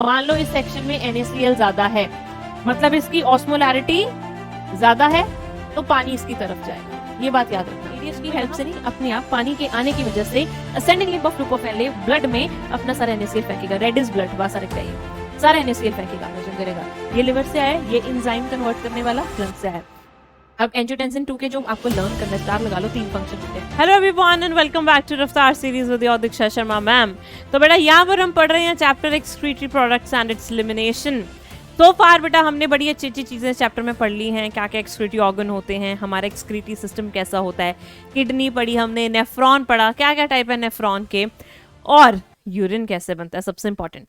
मान लो इस सेक्शन में NaCl ज्यादा है, मतलब इसकी ऑस्मोलैरिटी ज्यादा है, तो पानी इसकी तरफ जाएगा। ये बात याद रखना। रेडियस की हेल्प से नहीं, अपने आप पानी के आने की वजह से असेंडिंग लिंब ऑफ लुपोफेले ब्लड में अपना सारा NaCl फेंकेगा। रेडिश ब्लड वासा रखता है, सारा NaCl फेंकेगा, मेजर करेगा। ये लिवर से आया, ये एंजाइम कन्वर्ट करने वाला लंग से आया। अब एंजियोटेंसिन 2 के जो आपको लर्न करना है, स्टार लगा लो, 3 फंक्शन होते हैं। Hello everyone and welcome back to Raftaar series with your Diksha Sharma ma'am. तो बेटा यहाँ पर हम पढ़ रहे हैं chapter excretory products and its elimination. तो फार बेटा हमने बड़ी अच्छी अच्छी चीज़ें चैप्टर में पढ़ ली हैं, क्या क्या एक्सक्रीटरी ऑर्गन होते हैं, हमारा एक्सक्रीटरी सिस्टम कैसा होता है, किडनी पढ़ी हमने, नेफ्रॉन पढ़ा, क्या क्या टाइप है नेफ्रॉन के, और यूरिन कैसे बनता है, सबसे इंपॉर्टेंट।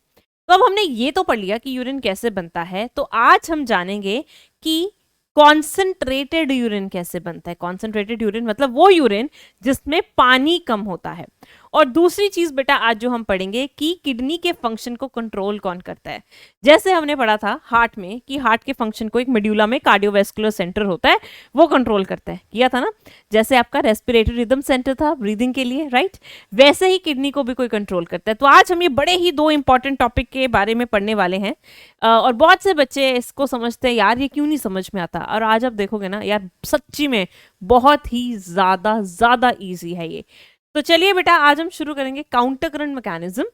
तो अब हमने ये तो पढ़ लिया कि यूरिन कैसे बनता है, तो आज हम जानेंगे कि कॉन्सेंट्रेटेड यूरिन कैसे बनता है। कॉन्सेंट्रेटेड यूरिन मतलब वो यूरिन जिसमें पानी कम होता है। और दूसरी चीज बेटा आज जो हम पढ़ेंगे कि किडनी के फंक्शन को कंट्रोल कौन करता है। जैसे हमने पढ़ा था हार्ट में कि हार्ट के फंक्शन को एक मेड्यूला में कार्डियोवैस्कुलर सेंटर होता है, वो कंट्रोल करता है, किया था ना। जैसे आपका रेस्पिरेटरी रिदम सेंटर था ब्रीदिंग के लिए, राइट, वैसे ही किडनी को भी कोई कंट्रोल करता है। तो आज हम ये बड़े ही 2 इंपॉर्टेंट टॉपिक के बारे में पढ़ने वाले हैं। और बहुत से बच्चे इसको समझते हैं यार ये क्यों नहीं समझ में आता, और आज आप देखोगे ना यार सच्ची में बहुत ही ज्यादा इजी है ये। तो चलिए बेटा आज हम शुरू करेंगे काउंटर करंट मैकेनिज्म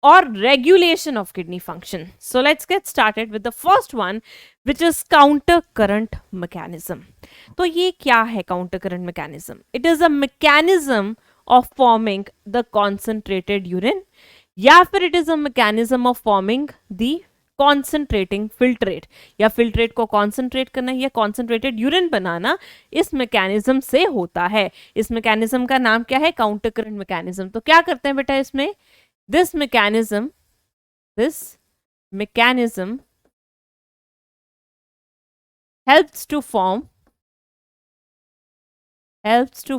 और regulation of kidney function. So let's get started with the first one which is counter current mechanism. तो ये क्या है counter current mechanism? It is a mechanism of forming the concentrated urine, या फिर it is a mechanism of forming the concentrating filtrate, या filtrate को concentrate करना या कॉन्सेंट्रेटेड यूरिन बनाना इस मैकेनिज्म से होता है। इस मैकेनिज्म का नाम क्या है? Counter current mechanism. तो क्या करते हैं बेटा इसमें? This mechanism helps to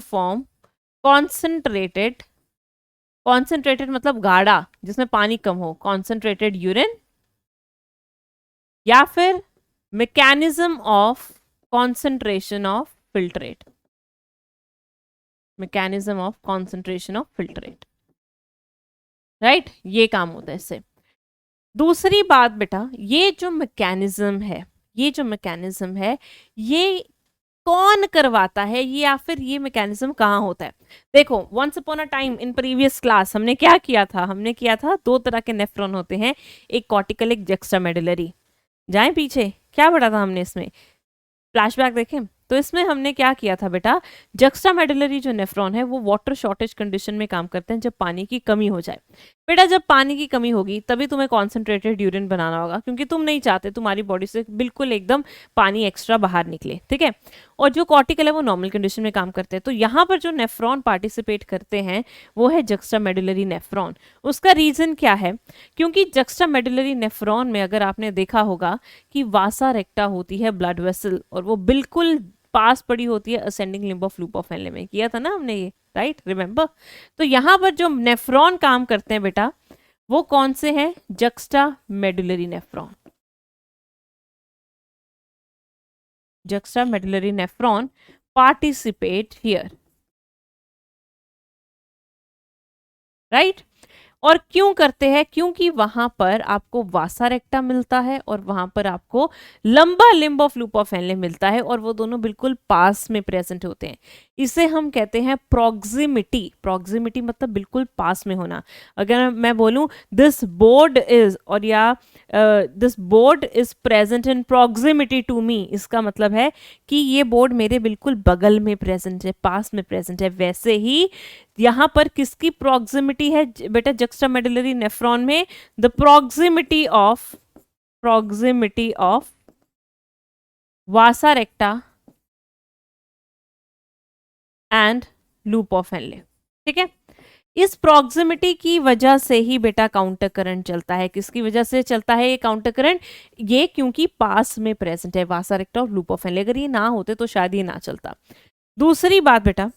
form concentrated मतलब गाढ़ा जिसमें पानी कम हो, कॉन्सेंट्रेटेड यूरिन, या फिर mechanism of concentration of filtrate, mechanism of concentration of filtrate, right. ये काम होता है इससे। दूसरी बात बेटा, ये जो मैकेनिज्म है ये कौन करवाता है, ये या फिर ये मैकेनिज्म कहाँ होता है? देखो once upon a time in previous class हमने क्या किया था? हमने किया था 2 तरह के नेफ्रॉन होते हैं, एक कॉर्टिकल एक जक्स्टामेडुलरी। जाएं पीछे, क्या पढ़ा था हमने इसमें? फ्लैशबैक देखें तो इसमें हमने क्या किया था बेटा, जक्स्टामेडुलरी जो नेफ्रॉन है वो वाटर शॉर्टेज कंडीशन में काम करते हैं, जब पानी की कमी हो जाए। बेटा जब पानी की कमी होगी तभी तुम्हें कॉन्सेंट्रेटेड यूरिन बनाना होगा, क्योंकि तुम नहीं चाहते तुम्हारी बॉडी से बिल्कुल एकदम पानी एक्स्ट्रा बाहर निकले, ठीक है। और जो कॉर्टिकल है वो नॉर्मल कंडीशन में काम करते हैं। तो यहाँ पर जो नेफ्रॉन पार्टिसिपेट करते हैं वो है जक्स्टामेडुलरी नेफ्रॉन। उसका रीजन क्या है? क्योंकि जक्स्टामेडुलरी नेफ्रॉन में अगर आपने देखा होगा कि वासा रेक्टा होती है ब्लड वेसल, और वो बिल्कुल पास पड़ी होती है असेंडिंग लिंब ऑफ लुपोफेले में, किया था ना हमने ये, राइट, रिमेंबर। तो यहां पर जो नेफ्रॉन काम करते हैं बेटा वो कौन से हैं? Juxtamedullary nephron. Juxtamedullary nephron participate here, right. और क्यों करते हैं? क्योंकि वहां पर आपको वासा रेक्टा मिलता है और वहां पर आपको लंबा लिंब ऑफ लुपोफेले मिलता है, और वो दोनों बिल्कुल पास में प्रेजेंट होते हैं। इसे हम कहते हैं प्रॉक्सिमिटी। प्रॉक्सिमिटी मतलब बिल्कुल पास में होना। अगर मैं बोलूं दिस बोर्ड इज, और या this board is present in proximity to me, इसका मतलब है कि ये बोर्ड मेरे बिल्कुल बगल में प्रेजेंट है, पास में प्रेजेंट है। वैसे ही यहां पर किसकी प्रॉक्सिमिटी है बेटा जक्स्टामेडुलरी नेफ्रॉन में? The proximity of vasa recta and loop of Henle, ठीक है। इस प्रॉक्सिमिटी की वजह से ही बेटा काउंटर करंट चलता है। किसकी वजह से चलता है ये काउंटर करंट? ये क्योंकि पास में प्रेजेंट है वासा रेक्टा और लुपोफेले। अगर ये ना होते तो शायद ये ना चलता। दूसरी बात बेटा,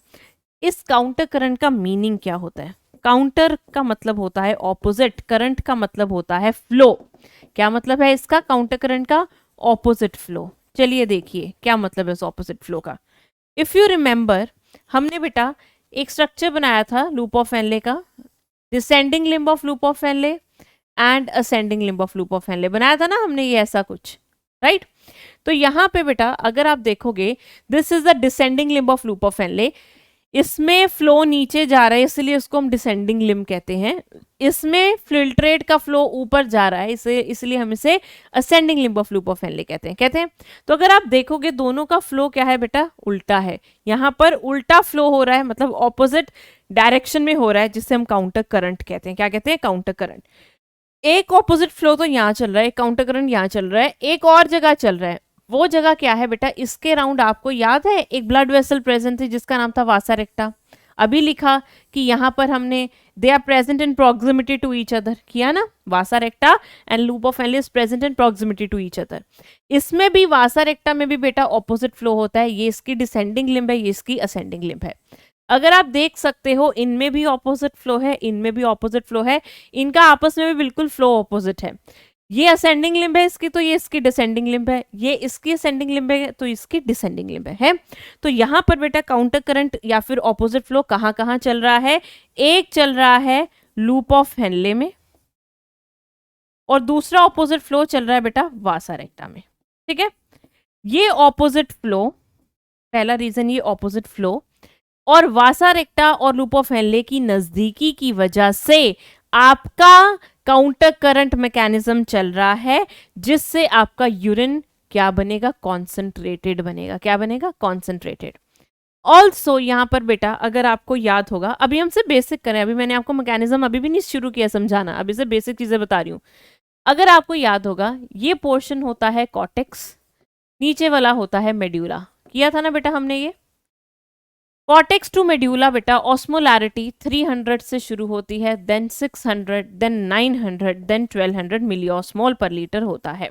इस काउंटर करंट का मीनिंग क्या होता है? काउंटर का मतलब होता है ऑपोजिट, करंट का मतलब होता है फ्लो। क्या मतलब है इसका? काउंटर करंट का ऑपोजिट फ्लो। चलिए देखिए क्या मतलब है इस ऑपोजिट फ्लो का। इफ यू रिमेंबर, हमने बेटा एक स्ट्रक्चर बनाया था लूपोफेले का, descending limb of loop of Henle and ascending limb of loop of Henle. बनाया था ना हमने ये ऐसा कुछ, राइट? तो यहाँ पे बेटा अगर आप देखोगे, this is the descending limb of loop of Henley. इसमें फ्लो नीचे जा रहा है इसलिए इसको हम डिसेंडिंग लिम्ब कहते हैं। इसमें फिल्ट्रेट का फ्लो ऊपर जा रहा है इसे, इसलिए हम इसे ascending limb of loop of Henley कहते हैं। तो अगर आप देखोगे दोनों का फ्लो क्या है बेटा, उल्टा है। यहाँ पर उल्टा फ्लो हो रहा है, मतलब ऑपोजिट डायरेक्शन में हो रहा है, जिससे हम काउंटर करंट कहते हैं। क्या कहते हैं? Counter current. एक ऑपोजिट फ्लो तो यहाँ चल रहा है, काउंटर करंट यहाँ चल रहा है, एक और जगह चल रहा है। वो जगह क्या है बेटा, इसके राउंड आपको याद है एक ब्लड वेसल प्रेजेंट थी जिसका नाम था वासा रेक्टा। अभी लिखा कि यहाँ पर हमने they are present in proximity to each other किया ना, vasa recta and loop of Henle is present in proximity to each other. इसमें भी वासा रेक्टा में भी बेटा ऑपोजिट फ्लो होता है। ये इसकी डिसेंडिंग लिम्ब है, ये इसकी असेंडिंग लिम्ब है। अगर आप देख सकते हो इनमें भी ऑपोजिट फ्लो है, इनमें भी ऑपोजिट फ्लो है, इनका आपस में भी बिल्कुल फ्लो ऑपोजिट है। ये असेंडिंग लिम्ब है इसकी, तो ये इसकी डिसेंडिंग लिम्ब है। ये इसकी असेंडिंग लिम्ब है तो इसकी डिसेंडिंग लिम्ब है। तो यहाँ पर बेटा काउंटर करंट या फिर ऑपोजिट फ्लो कहाँ कहाँ चल रहा है? एक चल रहा है लूप ऑफ हेनले में और दूसरा ऑपोजिट फ्लो चल रहा है बेटा वासा रेक्टा में। ठीक है, ये ऑपोजिट फ्लो, पहला रीजन ये ऑपोजिट फ्लो और वासा रेक्टा और लूप ऑफ हेनले की नजदीकी की वजह से आपका काउंटर करंट मैकेनिज्म चल रहा है, जिससे आपका यूरिन क्या बनेगा? कॉन्सेंट्रेटेड बनेगा। क्या बनेगा? कॉन्सेंट्रेटेड। ऑल्सो यहां पर बेटा अगर आपको याद होगा, अभी हमसे बेसिक करें, अभी मैंने आपको मैकेनिज्म अभी भी नहीं शुरू किया समझाना, अभी से बेसिक चीजें बता रही हूं। अगर आपको याद होगा ये पोर्शन होता है कॉर्टेक्स, नीचे वाला होता है मेड्यूला। किया था ना बेटा हमने ये। कॉर्टेक्स टू मेड्यूला बेटा ऑस्मोलैरिटी 300 से शुरू होती है, देन 600, देन 900, देन 1200 मिलियोस्मोल पर लीटर होता है।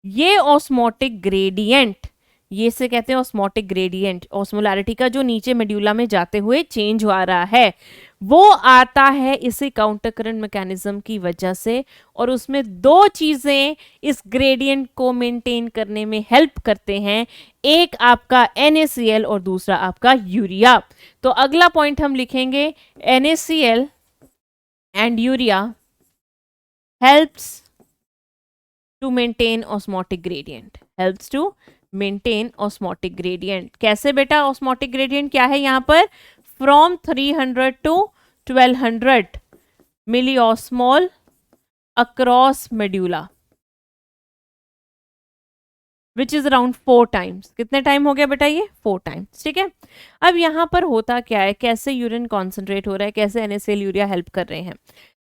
ये ऑस्मोटिक ग्रेडियंट, ये से कहते हैं ऑस्मोटिक ग्रेडियंट, ऑस्मोलैरिटी का जो नीचे मेड्यूला में जाते हुए चेंज हो रहा है, वो आता है इसी काउंटर करंट मैकेनिज्म की वजह से। और उसमें दो चीजें इस ग्रेडियंट को मेंटेन करने में हेल्प करते हैं, एक आपका NaCl और दूसरा आपका यूरिया। तो अगला पॉइंट हम लिखेंगे NaCl and urea helps to maintain osmotic gradient, helps to maintain osmotic gradient. कैसे बेटा? ऑस्मोटिक ग्रेडियंट क्या है यहाँ पर? From 300 to 1200 milliosmole across medulla, which is around 4 times. कितने टाइम हो गया बेटा? ये 4 टाइम्स। ठीक है, अब यहाँ पर होता क्या है, कैसे यूरिन कॉन्सेंट्रेट हो रहा है, कैसे NaCl यूरिया हेल्प कर रहे हैं।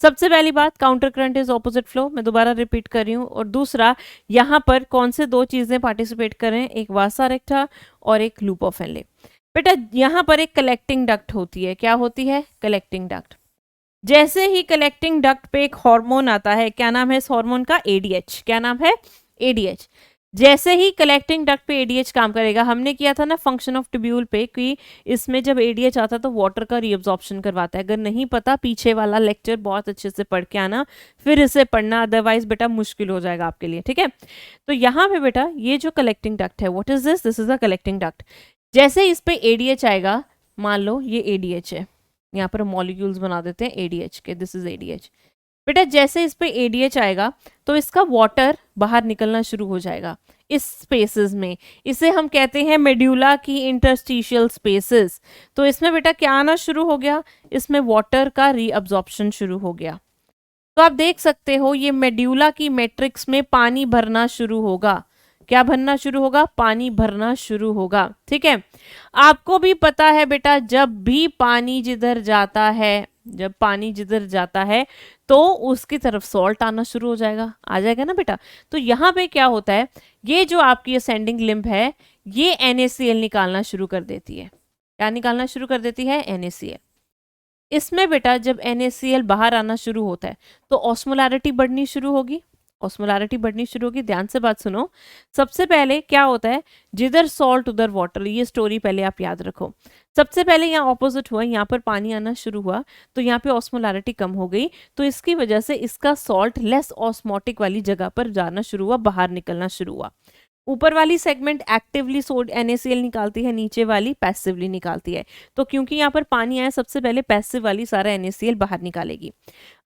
सबसे पहली बात, counter current is opposite flow, मैं दोबारा रिपीट कर रही हूँ। और दूसरा, यहाँ पर कौन से दो चीजें पार्टिसिपेट कर रहे हैं, एक वासा रेक्टा और एक लूप ऑफ हेनले। बेटा यहाँ पर एक कलेक्टिंग डक्ट होती है। क्या होती है? Collecting duct. जैसे ही कलेक्टिंग डक्ट पे एक हार्मोन आता है, क्या नाम है इस हार्मोन का? ADH। क्या नाम है? ADH। जैसे ही कलेक्टिंग डक्ट पे ADH काम करेगा, हमने किया था ना फंक्शन ऑफ ट्यूब्यूल पे कि इसमें जब ADH आता तो वाटर का रीअब्जॉर्प्शन करवाता है। अगर नहीं पता, पीछे वाला लेक्चर बहुत अच्छे से पढ़ के आना, फिर इसे पढ़ना, अदरवाइज बेटा मुश्किल हो जाएगा आपके लिए। ठीक है, तो यहाँ पे बेटा ये जो कलेक्टिंग डक्ट है, what is this? This is a collecting duct. जैसे इस पे ADH आएगा, मान लो ये ADH है, यहाँ पर मॉलिक्यूल्स बना देते हैं ADH के, दिस इज ADH। बेटा जैसे इस पे ADH आएगा तो इसका वाटर बाहर निकलना शुरू हो जाएगा इस स्पेसेस में। इसे हम कहते हैं मेड्यूला की इंटरस्टिशियल स्पेसेस। तो इसमें बेटा क्या आना शुरू हो गया? इसमें वाटर का रीअब्जॉर्प्शन शुरू हो गया। तो आप देख सकते हो ये मेड्यूला की मैट्रिक्स में पानी भरना शुरू होगा। क्या भरना शुरू होगा? पानी भरना शुरू होगा। ठीक है, आपको भी पता है बेटा, जब भी पानी जिधर जाता है, जब पानी जिधर जाता है तो उसकी तरफ सॉल्ट आना शुरू हो जाएगा, आ जाएगा ना बेटा। तो यहाँ पे क्या होता है, ये जो आपकी असेंडिंग लिम्ब है ये NaCl निकालना शुरू कर देती है। क्या निकालना शुरू कर देती है? NaCl। इसमें बेटा जब NaCl बाहर आना शुरू होता है तो ऑस्मोलैरिटी बढ़नी शुरू होगी। ऑस्मोलैरिटी बढ़नी शुरू होगी। ध्यान से बात सुनो। सबसे पहले क्या होता है, जिधर सॉल्ट उधर वाटर, ये स्टोरी पहले आप याद रखो। सबसे पहले यहाँ ऑपोजिट हुआ, यहाँ पर पानी आना शुरू हुआ तो यहाँ पे ऑस्मोलैरिटी कम हो गई, तो इसकी वजह से इसका सॉल्ट लेस ऑस्मोटिक वाली जगह पर जाना शुरू हुआ, बाहर निकलना शुरू हुआ। ऊपर वाली सेगमेंट एक्टिवली NaCl निकालती है, नीचे वाली पैसिवली निकालती है। तो क्योंकि यहाँ पर पानी आया, सबसे पहले पैसिव वाली सारा NaCl बाहर निकालेगी।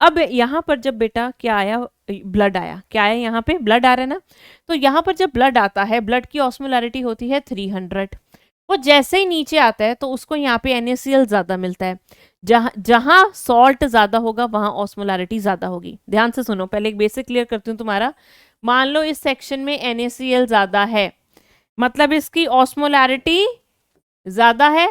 अब यहाँ पर जब बेटा क्या आया, ब्लड आया, क्या आया यहाँ पे, ब्लड आ रहा है ना। तो यहाँ पर जब ब्लड आता है, ब्लड की ऑस्मोलैरिटी होती है 300। वो जैसे ही नीचे आता है तो उसको यहाँ पे NaCl ज्यादा मिलता है। जहाँ जहाँ सॉल्ट ज्यादा होगा वहां ऑस्मोलैरिटी ज्यादा होगी। ध्यान से सुनो, पहले एक बेसिक क्लियर करती हूँ तुम्हारा। मान लो इस सेक्शन में NaCl ज्यादा है, मतलब इसकी ऑस्मोलैरिटी ज्यादा है,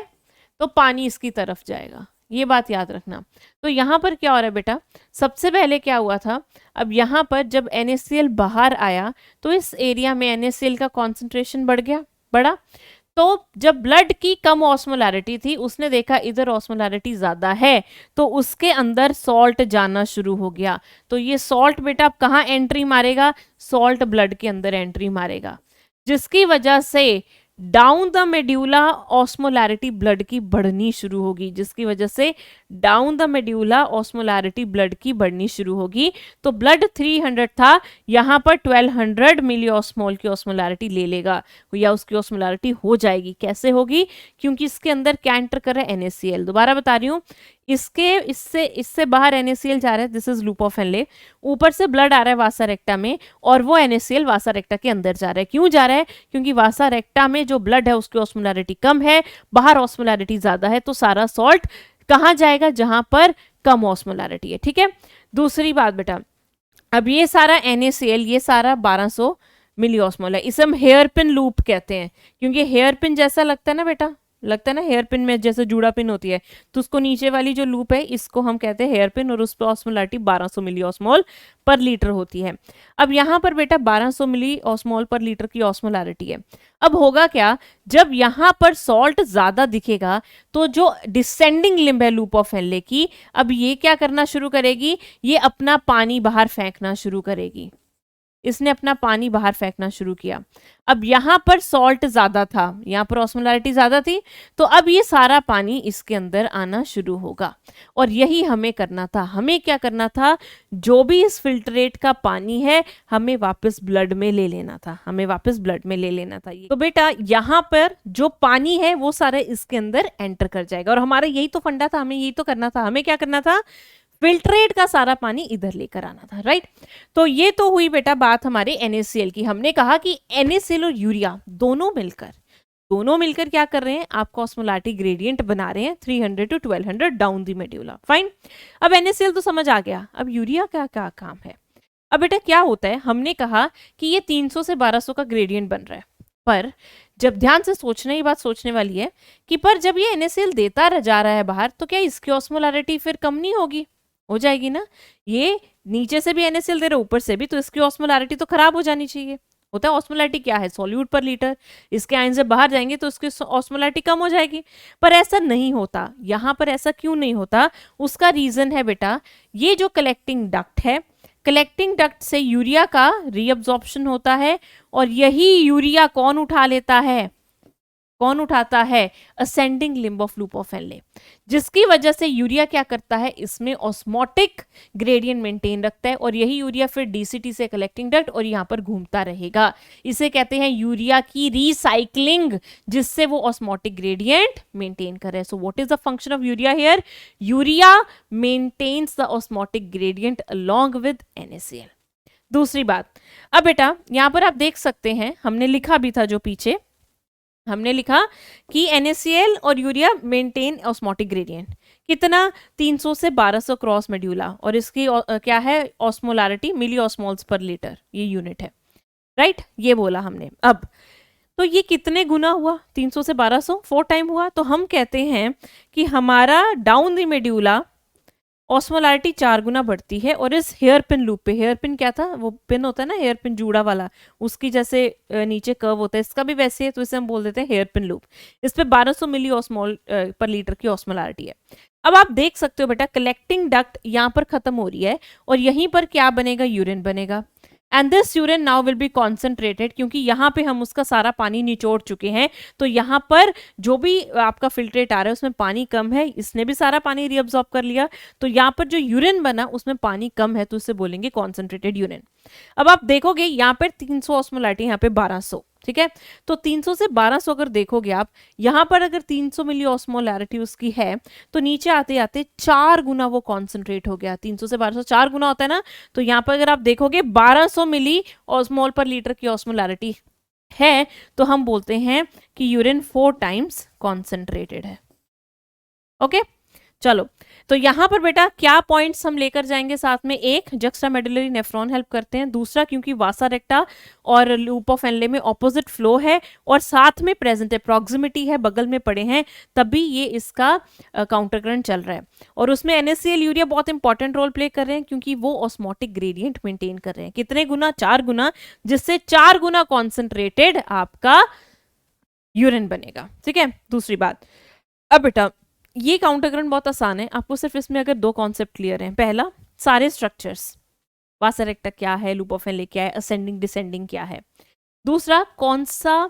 तो पानी इसकी तरफ जाएगा, ये बात याद रखना। तो यहाँ पर क्या हो रहा है बेटा, सबसे पहले क्या हुआ था, अब यहाँ पर जब NaCl बाहर आया तो इस एरिया में NaCl का कॉन्सेंट्रेशन बढ़ा। तो जब ब्लड की कम ऑस्मोलैरिटी थी, उसने देखा इधर ऑस्मोलैरिटी ज्यादा है, तो उसके अंदर सॉल्ट जाना शुरू हो गया। तो ये सॉल्ट बेटा अब कहाँ एंट्री मारेगा, सॉल्ट ब्लड के अंदर एंट्री मारेगा, जिसकी वजह से down the medulla osmolarity blood की बढ़नी शुरू होगी, जिसकी वजह से down the medulla osmolarity blood की बढ़नी शुरू होगी। तो ब्लड 300 था, यहाँ पर 1200 मिली ऑस्मोल की ऑस्मोलैरिटी ले लेगा, या उसकी ऑस्मोलैरिटी हो जाएगी। कैसे होगी, क्योंकि इसके अंदर क्या एंटर कर रहा है, NaCl। दोबारा बता रही हूँ, इससे बाहर NaCl जा रहा है, this is loop of Henley. ऊपर से ब्लड आ रहा है वासा रेक्टा में, और वो NaCl वासा रेक्टा के अंदर जा रहा है। क्यों जा रहा है, क्योंकि वासा रेक्टा में जो ब्लड है उसकी ऑस्मोलैरिटी कम है, बाहर ऑस्मोलैरिटी ज्यादा है, तो सारा सॉल्ट कहाँ जाएगा, जहां पर कम ऑस्मोलैरिटी है। ठीक है, दूसरी बात बेटा, अब ये सारा NaCl, ये सारा 1200 मिली ऑस्मोल है, इसे हम हेयर पिन लूप कहते हैं, क्योंकि हेयर पिन जैसा लगता है ना बेटा, लगता है ना हेयर पिन में जैसे जूड़ा पिन होती है, तो उसको नीचे वाली जो लूप है इसको हम कहते हैं हेयर पिन, और उस पर ऑस्मोलैरिटी 1200 मिली ऑस्मोल पर लीटर होती है। अब यहाँ पर बेटा 1200 मिली ऑस्मोल पर लीटर की ऑस्मोलैरिटी है। अब होगा क्या, जब यहाँ पर सॉल्ट ज्यादा दिखेगा तो जो डिसेंडिंग लिम्ब है लूप ऑफ हेनले की, अब ये क्या करना शुरू करेगी, ये अपना पानी बाहर फेंकना शुरू करेगी। इसने अपना पानी बाहर फेंकना शुरू किया। अब यहाँ पर सॉल्ट ज्यादा था, यहाँ पर ऑस्मोलैरिटी ज्यादा थी, तो अब ये सारा पानी इसके अंदर आना शुरू होगा। और यही हमें करना था, हमें क्या करना था, जो भी इस फिल्ट्रेट का पानी है हमें वापस ब्लड में ले लेना था, हमें वापस ब्लड में ले लेना था। तो बेटा यहाँ पर जो पानी है वो सारा इसके अंदर एंटर कर जाएगा, और हमारा यही तो फंडा था, हमें यही तो करना था। हमें क्या करना था, फिल्ट्रेट का सारा पानी इधर लेकर आना था, राइट। तो ये तो हुई बेटा बात हमारे NaCl की। हमने कहा कि NaCl और यूरिया दोनों मिलकर क्या कर रहे हैं, आपको ऑस्मोलैरिटी ग्रेडियंट बना रहे हैं 300 to 1200 down the medulla. Fine, अब NaCl तो समझ आ गया, अब यूरिया का क्या काम है। अब बेटा क्या होता है, हमने कहा कि ये 300 से 1200 का ग्रेडियंट बन रहा है, पर जब ध्यान से सोचने की बात सोचने वाली है कि पर जब ये NaCl देता जा रहा है बाहर, तो क्या इसकी ऑस्मोलैरिटी फिर कम नहीं होगी, हो जाएगी ना। ये नीचे से भी NaCl दे रहा है, ऊपर से भी, तो इसकी ऑस्मोलैरिटी तो खराब हो जानी चाहिए। होता है ऑस्मोलैरिटी क्या है, सॉल्यूट पर लीटर, इसके आयन से बाहर जाएंगे तो इसकी ऑस्मोलैरिटी कम हो जाएगी, पर ऐसा नहीं होता। यहाँ पर ऐसा क्यों नहीं होता, उसका रीजन है बेटा, ये जो कलेक्टिंग डक्ट है, कलेक्टिंग डक्ट से यूरिया का रीअब्जॉर्प्शन होता है, और यही यूरिया कौन उठा लेता है, कौन उठाता है, ascending limb of loop of Henley, जिसकी वजह से यूरिया क्या करता है, इसमें ऑस्मोटिक ग्रेडियंट मेंटेन रखता है, और यही यूरिया फिर DCT से कलेक्टिंग डक्ट और यहाँ पर घूमता रहेगा। इसे कहते हैं यूरिया की रिसाइकलिंग, जिससे वो ऑस्मोटिक ग्रेडियंट मेंटेन करे। So what is the function of urea here, urea maintains the osmotic gradient along with NaCl। दूसरी बात, अब बेटा यहाँ पर आप देख सकते हैं, हमने लिखा भी था जो पीछे, हमने लिखा कि NaCl और यूरिया मेंटेन ऑस्मोटिक ग्रेडियंट कितना, 300 से 1200 क्रॉस मेड्यूला, और इसकी क्या है ऑस्मोलैरिटी मिली ऑस्मोल्स पर लीटर, ये यूनिट है, राइट, ये बोला हमने। अब तो ये कितने गुना हुआ, 300 से 1200, 4 टाइम हुआ। तो हम कहते हैं कि हमारा डाउन द मेड्यूला ऑस्मोलैरिटी 4 गुना बढ़ती है, और इस हेयर पिन लूप पे, हेयर पिन क्या था, वो पिन होता है ना हेयर पिन जूड़ा वाला, उसकी जैसे नीचे कर्व होता है, इसका भी वैसे है, तो इसे हम बोल देते हैं हेयर पिन लूप। इस पे 1200 मिली ऑस्मोल पर लीटर की ऑस्मोलैरिटी है। अब आप देख सकते हो बेटा कलेक्टिंग डक्ट यहाँ पर खत्म हो रही है, और यहीं पर क्या बनेगा, यूरिन बनेगा, and this urine now will be concentrated, क्योंकि यहाँ पे हम उसका सारा पानी निचोड़ चुके हैं, तो यहाँ पर जो भी आपका फिल्ट्रेट आ रहा है उसमें पानी कम है, इसने भी सारा पानी रीअब्सॉर्ब कर लिया, तो यहाँ पर जो यूरिन बना उसमें पानी कम है, तो उसे बोलेंगे कॉन्सेंट्रेटेड यूरिन। अब आप देखोगे यहाँ पर 300 ऑस्मोलैरिटी, यहाँ पे 1200, ठीक है। तो 300 से 1200 अगर देखोगे आप, यहां पर अगर 300 मिली ऑस्मोलैरिटी उसकी है तो नीचे आते आते 4 गुना वो कॉन्सेंट्रेट हो गया। 300 से 1200 4 गुना होता है ना, तो यहां पर अगर आप देखोगे 1200 मिली ऑस्मोल पर लीटर की ऑस्मोलैरिटी है, तो हम बोलते हैं कि यूरिन 4 टाइम्स कॉन्सेंट्रेटेड है। ओके चलो, तो यहां पर बेटा क्या पॉइंट्स हम लेकर जाएंगे साथ में, एक जक्स्टा मेडुलरी नेफ्रॉन हेल्प करते हैं, दूसरा क्योंकि वासा रेक्टा और लूप ऑफ एनले में ऑपोजिट फ्लो है और साथ में प्रेजेंट है, प्रॉक्सिमिटी है, बगल में पड़े हैं, तभी ये इसका काउंटर करंट चल रहा है। और उसमें NaCl यूरिया बहुत इंपॉर्टेंट रोल प्ले कर रहे हैं क्योंकि वो ऑस्मोटिक ग्रेडियंट मेंटेन कर रहे हैं। कितने गुना? 4 गुना, जिससे 4 गुना कॉन्सेंट्रेटेड आपका यूरिन बनेगा। ठीक है, दूसरी बात, अब बेटा ये काउंटर करंट बहुत आसान है, आपको सिर्फ इसमें अगर दो कॉन्सेप्ट क्लियर हैं, पहला सारे स्ट्रक्चर्स, वासा रेक्टा क्या है, लूप ऑफ एनले क्या है, असेंडिंग डिसेंडिंग क्या है, दूसरा कौन सा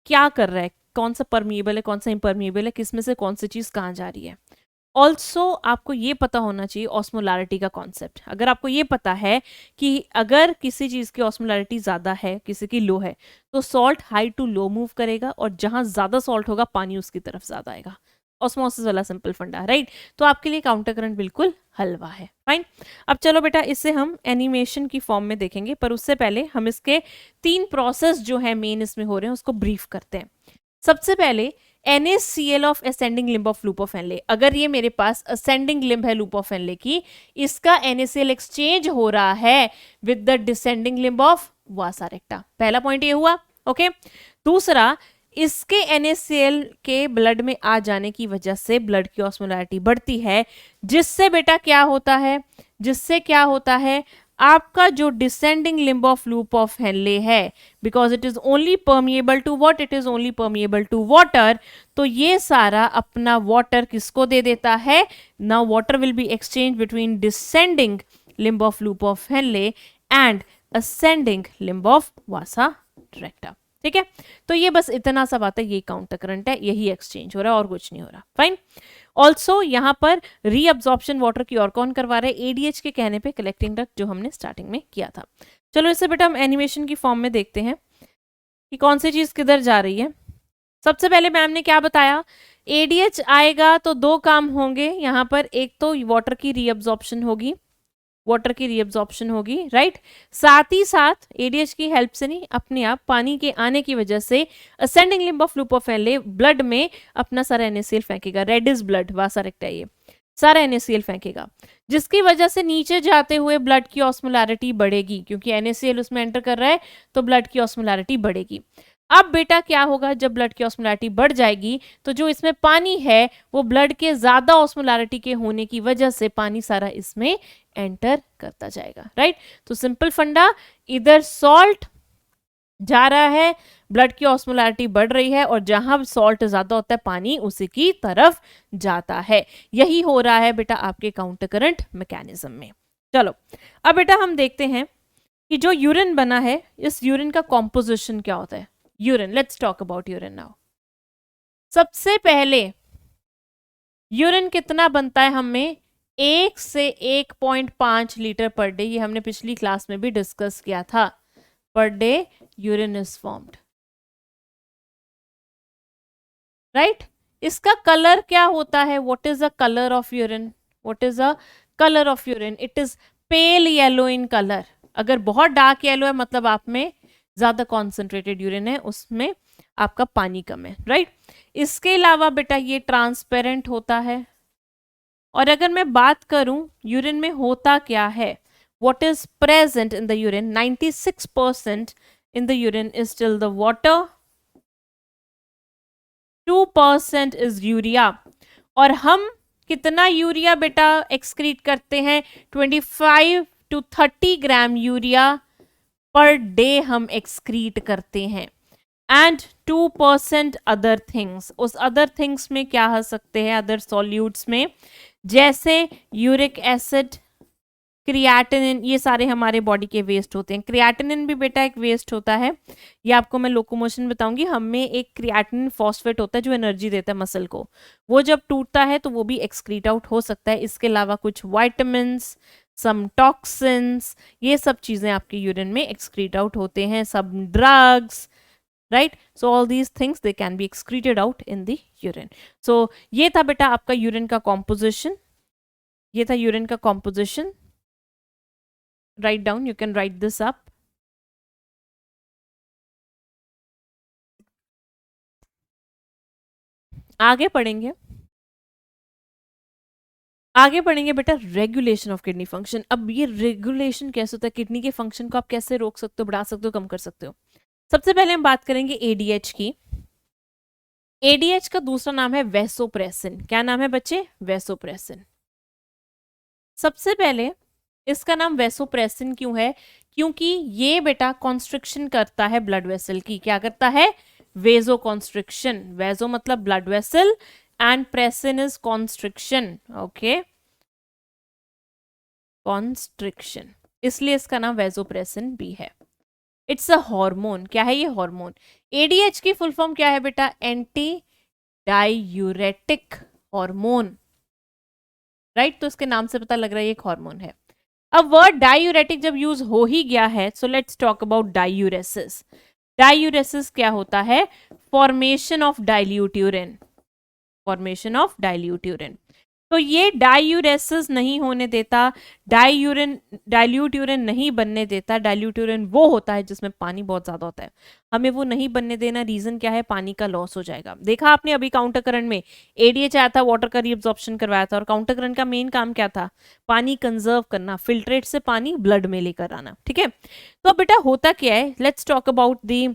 क्या कर रहा है, कौन सा परमिएबल है, कौन सा इम्परमिएबल है, किस में से कौन सी चीज कहाँ जा रही है। ऑल्सो आपको ये पता होना चाहिए ऑस्मोलैरिटी का कॉन्सेप्ट। अगर आपको ये पता है कि अगर किसी चीज की ऑस्मोलैरिटी ज्यादा है, किसी की लो है, तो salt high to low move करेगा और जहां ज्यादा सॉल्ट होगा पानी उसकी तरफ ज्यादा आएगा। ऑस्मोसिस वाला सिंपल फंडा, राइट। तो आपके लिए काउंटर करंट बिल्कुल हलवा है। फाइन, अब चलो बेटा इसे हम एनिमेशन की फॉर्म में देखेंगे, पर उससे पहले हम इसके 3 प्रोसेस जो है मेन इसमें हो रहे हैं उसको ब्रीफ करते हैं। सबसे पहले NaCl of ascending limb of loop of Henle. अगर ये मेरे पास असेंडिंग लिम्ब है लूप ऑफ एनले की, इसका NaCl एक्सचेंज हो रहा है with the descending limb of vasa रेक्टा। पहला पॉइंट ये हुआ। ओके, दूसरा, इसके NaCl के ब्लड में आ जाने की वजह से ब्लड की ऑस्मोलैरिटी बढ़ती है, जिससे बेटा क्या होता है, जिससे क्या होता है, आपका जो descending limb of loop of Henle है, because it is only permeable to what, it is only permeable to water, तो ये सारा अपना वाटर किसको दे देता है, now water will be exchange between descending limb of loop of Henle and ascending limb of vasa recta. ठीक है, तो ये बस इतना सा बात है, ये काउंटर करंट है, यही एक्सचेंज हो रहा है और कुछ नहीं हो रहा। फाइन, ऑल्सो यहाँ पर रीअब्जॉर्प्शन वाटर की और कौन करवा रहा है, ADH के कहने पे कलेक्टिंग डक्ट, जो हमने स्टार्टिंग में किया था। चलो इसे बेटा हम एनिमेशन की फॉर्म में देखते हैं कि कौन सी चीज किधर जा रही है। सबसे पहले मैम ने क्या बताया, ADH आएगा तो 2 काम होंगे यहाँ पर, एक तो वाटर की रीअब्जॉर्प्शन होगी, वाटर की रीअब्जॉर्प्शन होगी, राइट। साथ ही साथ ADH की हेल्प से नहीं, अपने आप पानी के आने की वजह से ascending limb of loop of Henle blood में अपना सारा NaCl फेंकेगा, रेडिश ब्लड, वासा रेक्टा, ये सारा NaCl फेंकेगा, जिसकी वजह से नीचे जाते हुए ब्लड की ऑस्मोलैरिटी बढ़ेगी, क्योंकि NaCl उसमें एंटर कर रहा है तो ब्लड की ऑस्मोलैरिटी बढ़ेगी। अब बेटा क्या होगा, जब ब्लड की ऑस्मोलैरिटी बढ़ जाएगी तो जो इसमें पानी है वो ब्लड के ज्यादा ऑस्मोलैरिटी के होने की वजह से पानी सारा इसमें एंटर करता जाएगा, राइट। तो सिंपल फंडा, इधर सॉल्ट जा रहा है, ब्लड की ऑस्मोलैरिटी बढ़ रही है, और जहां सॉल्ट ज्यादा होता है पानी उसी की तरफ जाता है। यही हो रहा है बेटा आपके काउंटर करंट मैकेनिज्म में। चलो अब बेटा हम देखते हैं कि जो यूरिन बना है, इस यूरिन का कॉम्पोजिशन क्या होता है। Urine, let's talk about urine now. सबसे पहले यूरिन कितना बनता है हमें, 1 से 1.5 लीटर पर डे, ये हमने पिछली क्लास में भी डिस्कस किया था, per day urine is formed, right. इसका कलर क्या होता है, what is the colour of urine, what is the colour of urine, it is pale yellow in colour. अगर बहुत डार्क येलो है मतलब आप में ज्यादा कॉन्सेंट्रेटेड यूरिन है, उसमें आपका पानी कम है, राइट। इसके अलावा बेटा ये ट्रांसपेरेंट होता है। और अगर मैं बात करूं यूरिन में होता क्या है, what is present in the urine, 96% in the urine is still the water, 2% is urea. और हम कितना यूरिया बेटा एक्सक्रीट करते हैं, 25 to 30 gram urea per day हम एक्सक्रीट करते हैं, एंड 2% अदर थिंग्स। उस अदर थिंग्स में क्या आ सकते हैं, अदर सॉल्यूट्स में, जैसे यूरिक एसिड, क्रिएटिनिन, ये सारे हमारे बॉडी के वेस्ट होते हैं। क्रिएटिनिन भी बेटा एक वेस्ट होता है, ये आपको मैं लोकोमोशन बताऊंगी। हमें एक क्रिएटिनिन फॉस्फेट होता है जो एनर्जी देता है मसल को, वो जब टूटता है तो वो भी एक्सक्रीट आउट हो सकता है। इसके अलावा कुछ वाइटामिन्स, सम टॉक्सिन्स, ये सब चीजें आपके यूरिन में एक्सक्रीट आउट होते हैं, सब drugs, right. So all these things they can be excreted out in the urine. सो ये था बेटा आपका यूरिन का कॉम्पोजिशन. ये था यूरिन का composition. Write down, you can write this up. आगे पढ़ेंगे. आगे पढ़ेंगे बेटा रेगुलेशन ऑफ किडनी फंक्शन. अब ये रेगुलेशन कैसे होता है, किडनी के फंक्शन को आप कैसे रोक सकते हो, बढ़ा सकते हो, कम कर सकते हो. सबसे पहले हम बात करेंगे एडीएच की. एडीएच का दूसरा नाम है वेसोप्रेसिन. क्या नाम है बच्चे? वेसोप्रेसिन. सबसे पहले इसका नाम वेसोप्रेसिन क्यों है? क्योंकि ये बेटा कॉन्स्ट्रिक्शन करता है ब्लड वेसल की. क्या करता है? वेजो कॉन्स्ट्रिक्शन. वेजो मतलब blood vessel and pressin is constriction. Okay, constriction, इसलिए इसका नाम वेसोप्रेसिन भी है. It's a hormone. क्या है ये? हार्मोन. एडीएच की फुल फॉर्म क्या है बेटा? Anti diuretic hormone. राइट, तो इसके नाम से पता लग रहा है ये एक हार्मोन है. अब वर्ड डायूरेटिक जब यूज हो ही गया है, so let's talk about diuresis. Diuresis क्या होता है? Formation of dilute urine. Formation of dilute urine. तो ये डायूरेसिस नहीं होने देता, डाइल्यूट यूरिन नहीं बनने देता. डाइल्यूट यूरिन वो होता है जिसमें पानी बहुत ज्यादा होता है, हमें वो नहीं बनने देना. रीजन क्या है? पानी का लॉस हो जाएगा. देखा आपने अभी काउंटर करंट में एडीएच आया था, वाटर का रीअब्जॉर्प्शन करवाया था, और काउंटर करंट का मेन काम क्या था? पानी कंजर्व करना, फिल्ट्रेट से पानी ब्लड में लेकर आना. ठीक है, तो बेटा होता क्या है, let's talk about the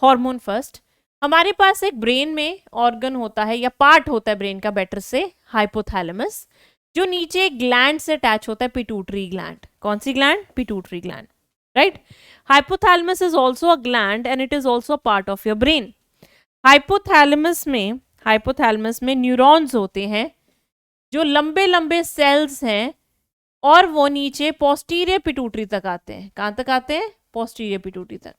hormone first. हमारे पास एक ब्रेन में ऑर्गन होता है या पार्ट होता है ब्रेन का बेटर से, हाइपोथैलेमस, जो नीचे ग्लैंड से अटैच होता है, पिट्यूटरी ग्लैंड. कौन सी gland? Pituitary gland. Right. Hypothalamus is also a gland and it is also part of your brain. Hypothalamus में न्यूरॉन्स होते हैं जो लंबे लंबे सेल्स हैं, और वो नीचे पोस्टीरियर पिट्यूटरी तक आते हैं. कहां तक आते हैं? पोस्टीरियर पिट्यूटरी तक.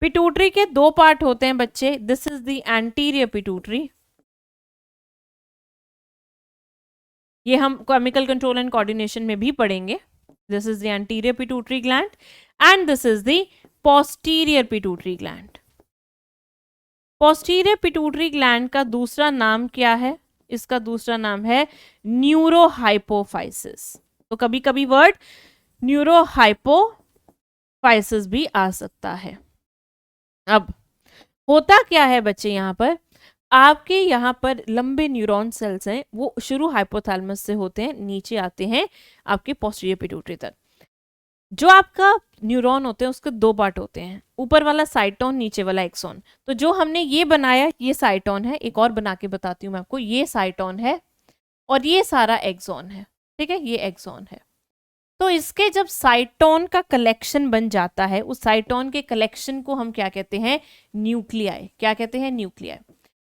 पिट्यूटरी के दो पार्ट होते हैं बच्चे. This is the anterior pituitary. ये हम केमिकल कंट्रोल एंड कोऑर्डिनेशन में भी पढ़ेंगे. This is the anterior pituitary gland and this is the posterior pituitary gland. Posterior pituitary gland का दूसरा नाम क्या है? इसका दूसरा नाम है न्यूरोहाइपोफाइसिस. तो कभी कभी वर्ड न्यूरोहाइपोफाइसिस भी आ सकता है. अब होता क्या है बच्चे, यहां पर आपके यहाँ पर लंबे न्यूरॉन सेल्स हैं, वो शुरू हाइपोथैलेमस से होते हैं, नीचे आते हैं आपके पोस्टीरियर पिट्यूटरी तक. जो आपका न्यूरॉन होते हैं उसके दो पार्ट होते हैं, ऊपर वाला साइटोन, नीचे वाला एक्सोन. तो जो हमने ये बनाया ये साइटोन है. एक और बना के बताती हूँ मैं आपको. ये साइटोन है और ये सारा एक्सोन है. ठीक है, ये एक्सोन है. तो इसके जब साइटोन का कलेक्शन बन जाता है, उस साइटोन के कलेक्शन को हम क्या कहते हैं? न्यूक्लियाई. क्या कहते हैं? न्यूक्लियाई.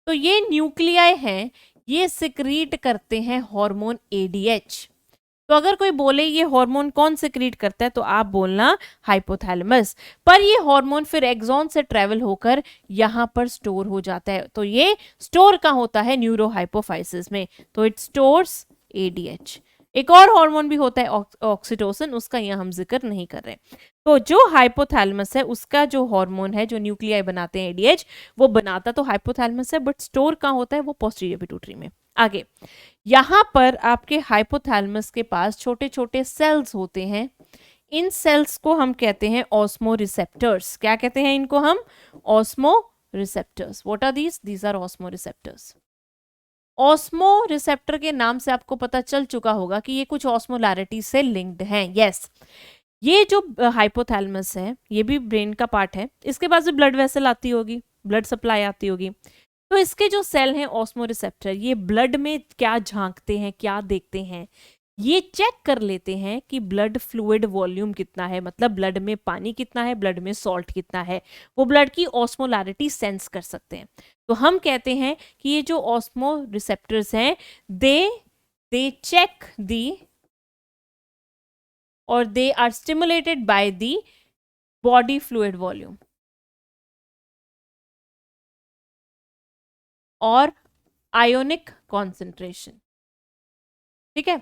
तो ये न्यूक्लियाई हैं, ये सिक्रीट करते हैं हार्मोन एडीएच. तो अगर कोई बोले ये हार्मोन कौन सिक्रीट करता है, तो आप बोलना हाइपोथैलेमस. पर ये हार्मोन फिर एक्सॉन से ट्रेवल होकर यहां पर स्टोर हो जाता है. तो ये स्टोर कहाँ होता है? न्यूरोहाइपोफाइसिस में. तो इट स्टोर्स एडीएच. एक और हार्मोन भी होता है ऑक्सीटोसिन, उसका यहाँ हम जिक्र नहीं कर रहे. तो जो हाइपोथैलेमस है उसका जो हार्मोन है, जो न्यूक्लियाई बनाते हैं एडीएच, वो बनाता तो हाइपोथैलेमस है, बट स्टोर कहाँ होता है? वो पोस्टीरियर पिट्यूटरी में. आगे यहां पर आपके हाइपोथैलेमस के पास छोटे छोटे सेल्स होते हैं. इन सेल्स को हम कहते हैं ऑस्मो रिसेप्टर्स. क्या कहते हैं इनको हम? Osmoreceptors. What are these? These are osmoreceptors. Osmoreceptor के नाम से आपको पता चल चुका होगा कि ये कुछ ऑस्मोलैरिटी से लिंक्ड हैं. यस, ये जो हाइपोथैलेमस है ये भी ब्रेन का पार्ट है. इसके पास भी ब्लड वेसल आती होगी, ब्लड सप्लाई आती होगी. तो इसके जो सेल हैं ऑस्मो रिसेप्टर, ये ब्लड में क्या झांकते हैं, क्या देखते हैं? ये चेक कर लेते हैं कि ब्लड फ्लूइड वॉल्यूम कितना है, मतलब ब्लड में पानी कितना है, ब्लड में सॉल्ट कितना है. वो ब्लड की ऑस्मोलैरिटी सेंस कर सकते हैं. तो हम कहते हैं कि ये जो ऑस्मो रिसेप्टर्स हैं, दे चेक दी और they are stimulated by the body fluid volume और आयोनिक कॉन्सेंट्रेशन. ठीक है,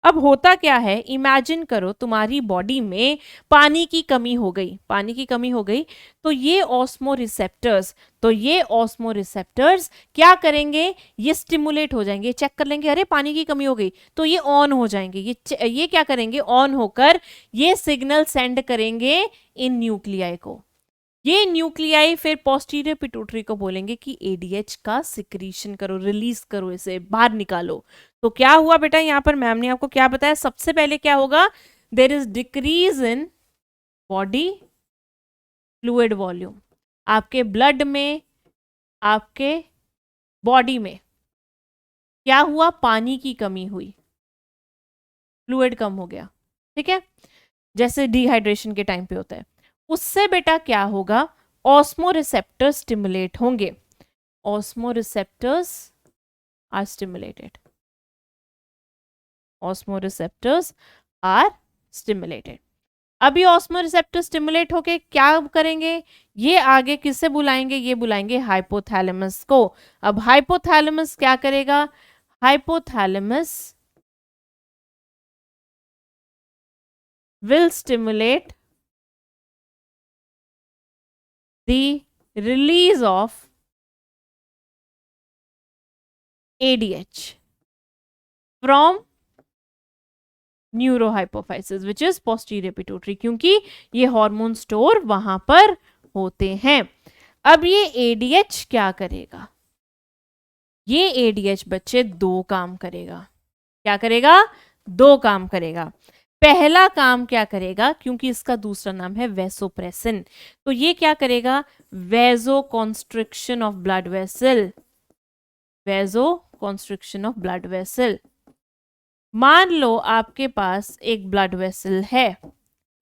अब होता क्या है, इमेजिन करो तुम्हारी बॉडी में पानी की कमी हो गई, पानी की कमी हो गई, तो ये ऑस्मो रिसेप्टर्स क्या करेंगे, ये स्टिमुलेट हो जाएंगे, चेक कर लेंगे अरे पानी की कमी हो गई, तो ये ऑन हो जाएंगे, ये क्या करेंगे, ऑन होकर ये सिग्नल सेंड करेंगे इन न्यूक्लियाई को। ये न्यूक्लियाई फिर पोस्टीरियर पिट्यूटरी को बोलेंगे कि एडीएच का सिक्रीशन करो, रिलीज करो, इसे बाहर निकालो। तो क्या हुआ बेटा, यहां पर मैम ने आपको क्या बताया, सबसे पहले क्या होगा, there is decrease in body fluid volume, आपके ब्लड में, आपके बॉडी में क्या हुआ, पानी की कमी हुई, फ्लूइड कम हो गया, ठीक है, जैसे डिहाइड्रेशन के टाइम पे होता है। उससे बेटा क्या होगा, ऑस्मो रिसेप्टर्स स्टिमुलेट होंगे, osmoreceptors are stimulated, osmoreceptors are stimulated. अभी ऑस्मो रिसेप्टर स्टिमुलेट होके क्या करेंगे, ये आगे किससे बुलाएंगे, ये बुलाएंगे हाइपोथैलेमस को। अब हाइपोथैलेमस क्या करेगा, hypothalamus will stimulate the release of ADH from neurohypophysis which is posterior pituitary, क्योंकि ये हार्मोन स्टोर वहां पर होते हैं। अब ये एडीएच क्या करेगा, ये एडीएच बच्चे दो काम करेगा, क्या करेगा, दो काम करेगा। पहला काम क्या करेगा, क्योंकि इसका दूसरा नाम है वेसोप्रेसिन, तो ये क्या करेगा, vasoconstriction of blood vessel, vasoconstriction of blood vessel. मान लो आपके पास एक ब्लड वेसल है,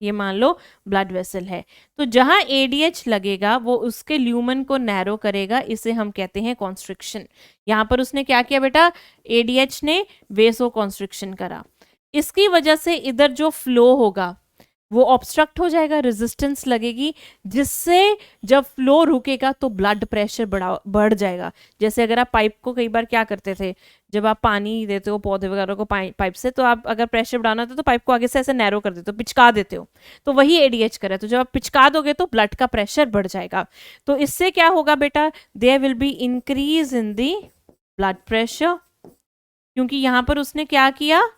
ये मान लो ब्लड वेसल है, तो जहां एडीएच लगेगा वो उसके ल्यूमन को नैरो करेगा, इसे हम कहते हैं कॉन्स्ट्रिक्शन। यहां पर उसने क्या किया बेटा, एडीएच ने वेसो कॉन्स्ट्रिक्शन करा, इसकी वजह से इधर जो फ्लो होगा वो ऑब्स्ट्रक्ट हो जाएगा, रेजिस्टेंस लगेगी, जिससे जब फ्लो रुकेगा तो ब्लड प्रेशर बढ़ जाएगा। जैसे अगर आप पाइप को कई बार क्या करते थे, जब आप पानी देते हो पौधे वगैरह को पाइप से, तो आप अगर प्रेशर बढ़ाना होता है तो पाइप को आगे से ऐसे नैरो कर देते हो, पिचका देते हो, तो वही एडीएच करे, तो जब आप पिचका दोगे तो ब्लड का प्रेशर बढ़ जाएगा। तो इससे क्या होगा बेटा, there will be increase in the blood pressure, क्योंकि यहां पर उसने क्या किया,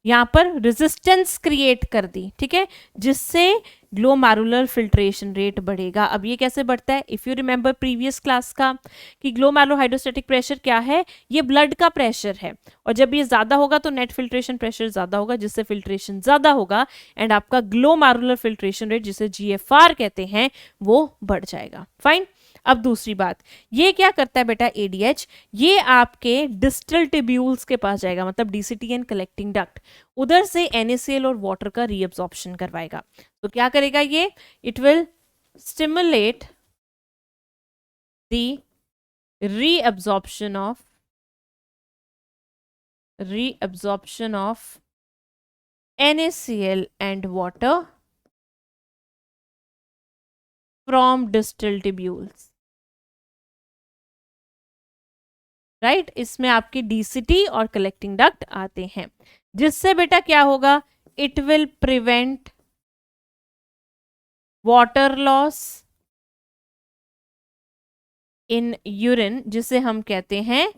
यहां पर रेजिस्टेंस क्रिएट कर दी, ठीक है, जिससे ग्लोमेरुलर फिल्ट्रेशन रेट बढ़ेगा। अब ये कैसे बढ़ता है, if you remember previous class का कि ग्लोमेरुलर हाइड्रोस्टैटिक प्रेशर क्या है, ये ब्लड का प्रेशर है, और जब ये ज्यादा होगा तो नेट फिल्ट्रेशन प्रेशर ज्यादा होगा, जिससे फिल्ट्रेशन ज्यादा होगा एंड आपका ग्लोमेरुलर फिल्ट्रेशन रेट, जिसे जीएफआर कहते हैं, वो बढ़ जाएगा। फाइन। अब दूसरी बात, ये क्या करता है बेटा एडीएच, ये आपके डिस्टल टिब्यूल्स के पास जाएगा, मतलब डीसीटीएन कलेक्टिंग डक्ट, उधर से NaCl और वाटर का रीअब्जॉर्प्शन करवाएगा। तो क्या करेगा ये, it will stimulate the reabsorption of NaCl and water from distal tubules, right इसमें आपके डीसीटी और कलेक्टिंग डक्ट आते हैं, जिससे बेटा क्या होगा, it will prevent water loss in urine, जिसे हम कहते हैं,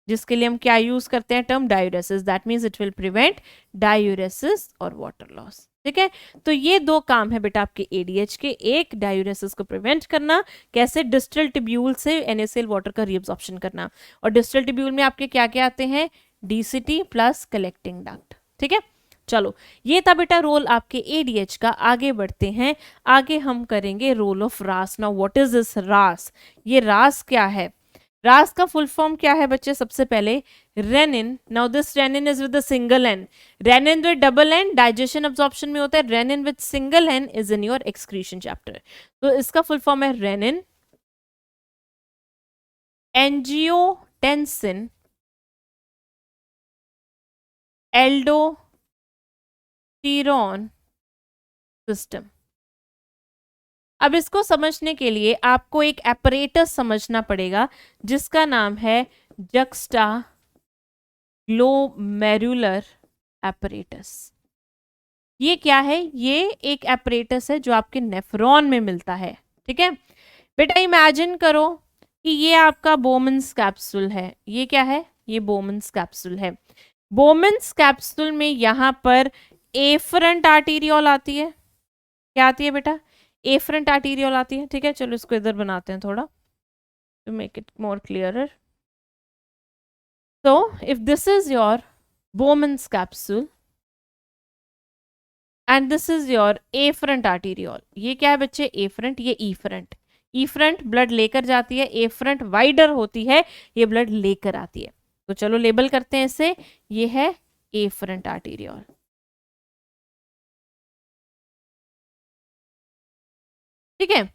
जिसके लिए हम क्या यूज करते हैं term, diuresis, that means it will prevent diuresis और वाटर लॉस, ठीक है। तो ये दो काम है बेटा आपके एडीएच के, एक डायूरेसिस को प्रिवेंट करना, कैसे, डिस्टल टिब्यूल से NaCl वाटर का रीअब्जॉर्प्शन करना, और डिस्टल टिब्यूल में आपके क्या क्या आते हैं, डीसीटी प्लस कलेक्टिंग डक्ट, ठीक है। चलो ये था बेटा रोल आपके एडीएच का। आगे बढ़ते हैं, आगे हम करेंगे रोल ऑफ रास। नाउ व्हाट इज दिस रास, ये रास क्या है, रास का फुल फॉर्म क्या है बच्चे, सबसे पहले renin. Now this renin is with a single N, renin with double N digestion absorption में होता है, renin with single N is in your excretion chapter. तो इसका फुल फॉर्म है रेनिन एंजियोटेंसिन एल्डोस्टेरोन सिस्टम। अब इसको समझने के लिए आपको एक एपरेटस समझना पड़ेगा, जिसका नाम है जक्स्टा ग्लोमेरुलर एपरेटस। ये क्या है? ये एक एपरेटस है जो आपके नेफ्रॉन में मिलता है। ठीक है बेटा, इमेजिन करो कि ये आपका बोमन्स कैप्सूल है। ये क्या है? ये बोमन्स कैप्सूल है। बोमन्स कैप्सूल में यहाँ पर एफरंट आर्टीरियोल आती है। क्या आती है बेटा? एफरंट आर्टीरियोल आती है। ठीक है, चलो इसको इधर बनाते हैं थोड़ा to make it more clearer. So if this is your Bowman's capsule and this is your afferent arteriole, ये क्या है बच्चे? एफरंट, ये ईफरंट। ईफरंट ब्लड लेकर जाती है, एफरंट वाइडर होती है, ये ब्लड लेकर आती है। तो चलो लेबल करते हैं इसे, ये है एफरंट आर्टीरियोल। ठीक है,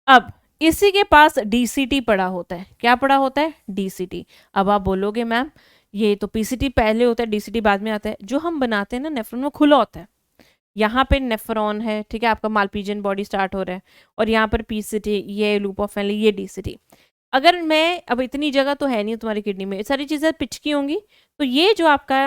अब इसी के पास डीसीटी पड़ा होता है। क्या पड़ा होता है? डीसीटी। अब आप बोलोगे मैम ये तो पीसीटी पहले होता है, डीसीटी बाद में आता है। जो हम बनाते हैं ना नेफ्रॉन में खुला होता है। यहाँ पे नेफ्रॉन है, ठीक है, आपका मालपीजियन बॉडी स्टार्ट हो रहा है, और यहाँ पर पीसीटी, ये लूप ऑफ फैनली, ये डीसीटी। अगर मैं अब इतनी जगह तो है नहीं तुम्हारी किडनी में, सारी चीज़ें पिचकी होंगी, तो ये जो आपका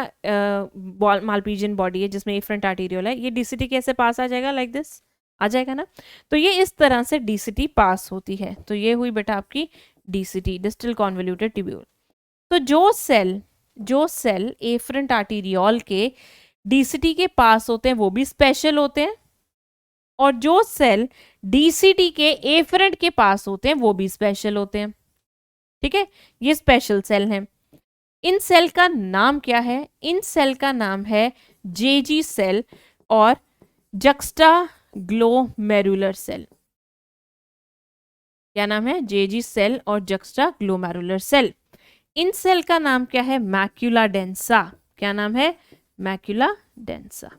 मालपीजियन बॉडी है जिसमें एफरंट आर्टीरियोल है, ये डीसीटी कैसे पास आ जाएगा? लाइक दिस आ जाएगा ना। तो ये इस तरह से डीसीटी पास होती है। तो ये हुई बेटा आपकी डीसीटी, डिस्टल कॉन्वोल्यूटेड ट्यूब्यूल। तो जो सेल एफरंट आर्टीरियोल के डीसीटी के पास होते हैं वो भी स्पेशल होते हैं, और जो सेल डीसीटी के एफरंट के पास होते हैं वो भी स्पेशल होते हैं। ठीक है, ये स्पेशल सेल हैं। इन सेल का नाम क्या है? इन सेल का नाम है जेजी सेल और जक्स्टा ग्लोमेरुलर सेल। क्या नाम है? जेजी सेल और जक्स्टा ग्लोमेरुलर सेल। इन सेल का नाम क्या है? Macula densa. क्या नाम है? Macula densa.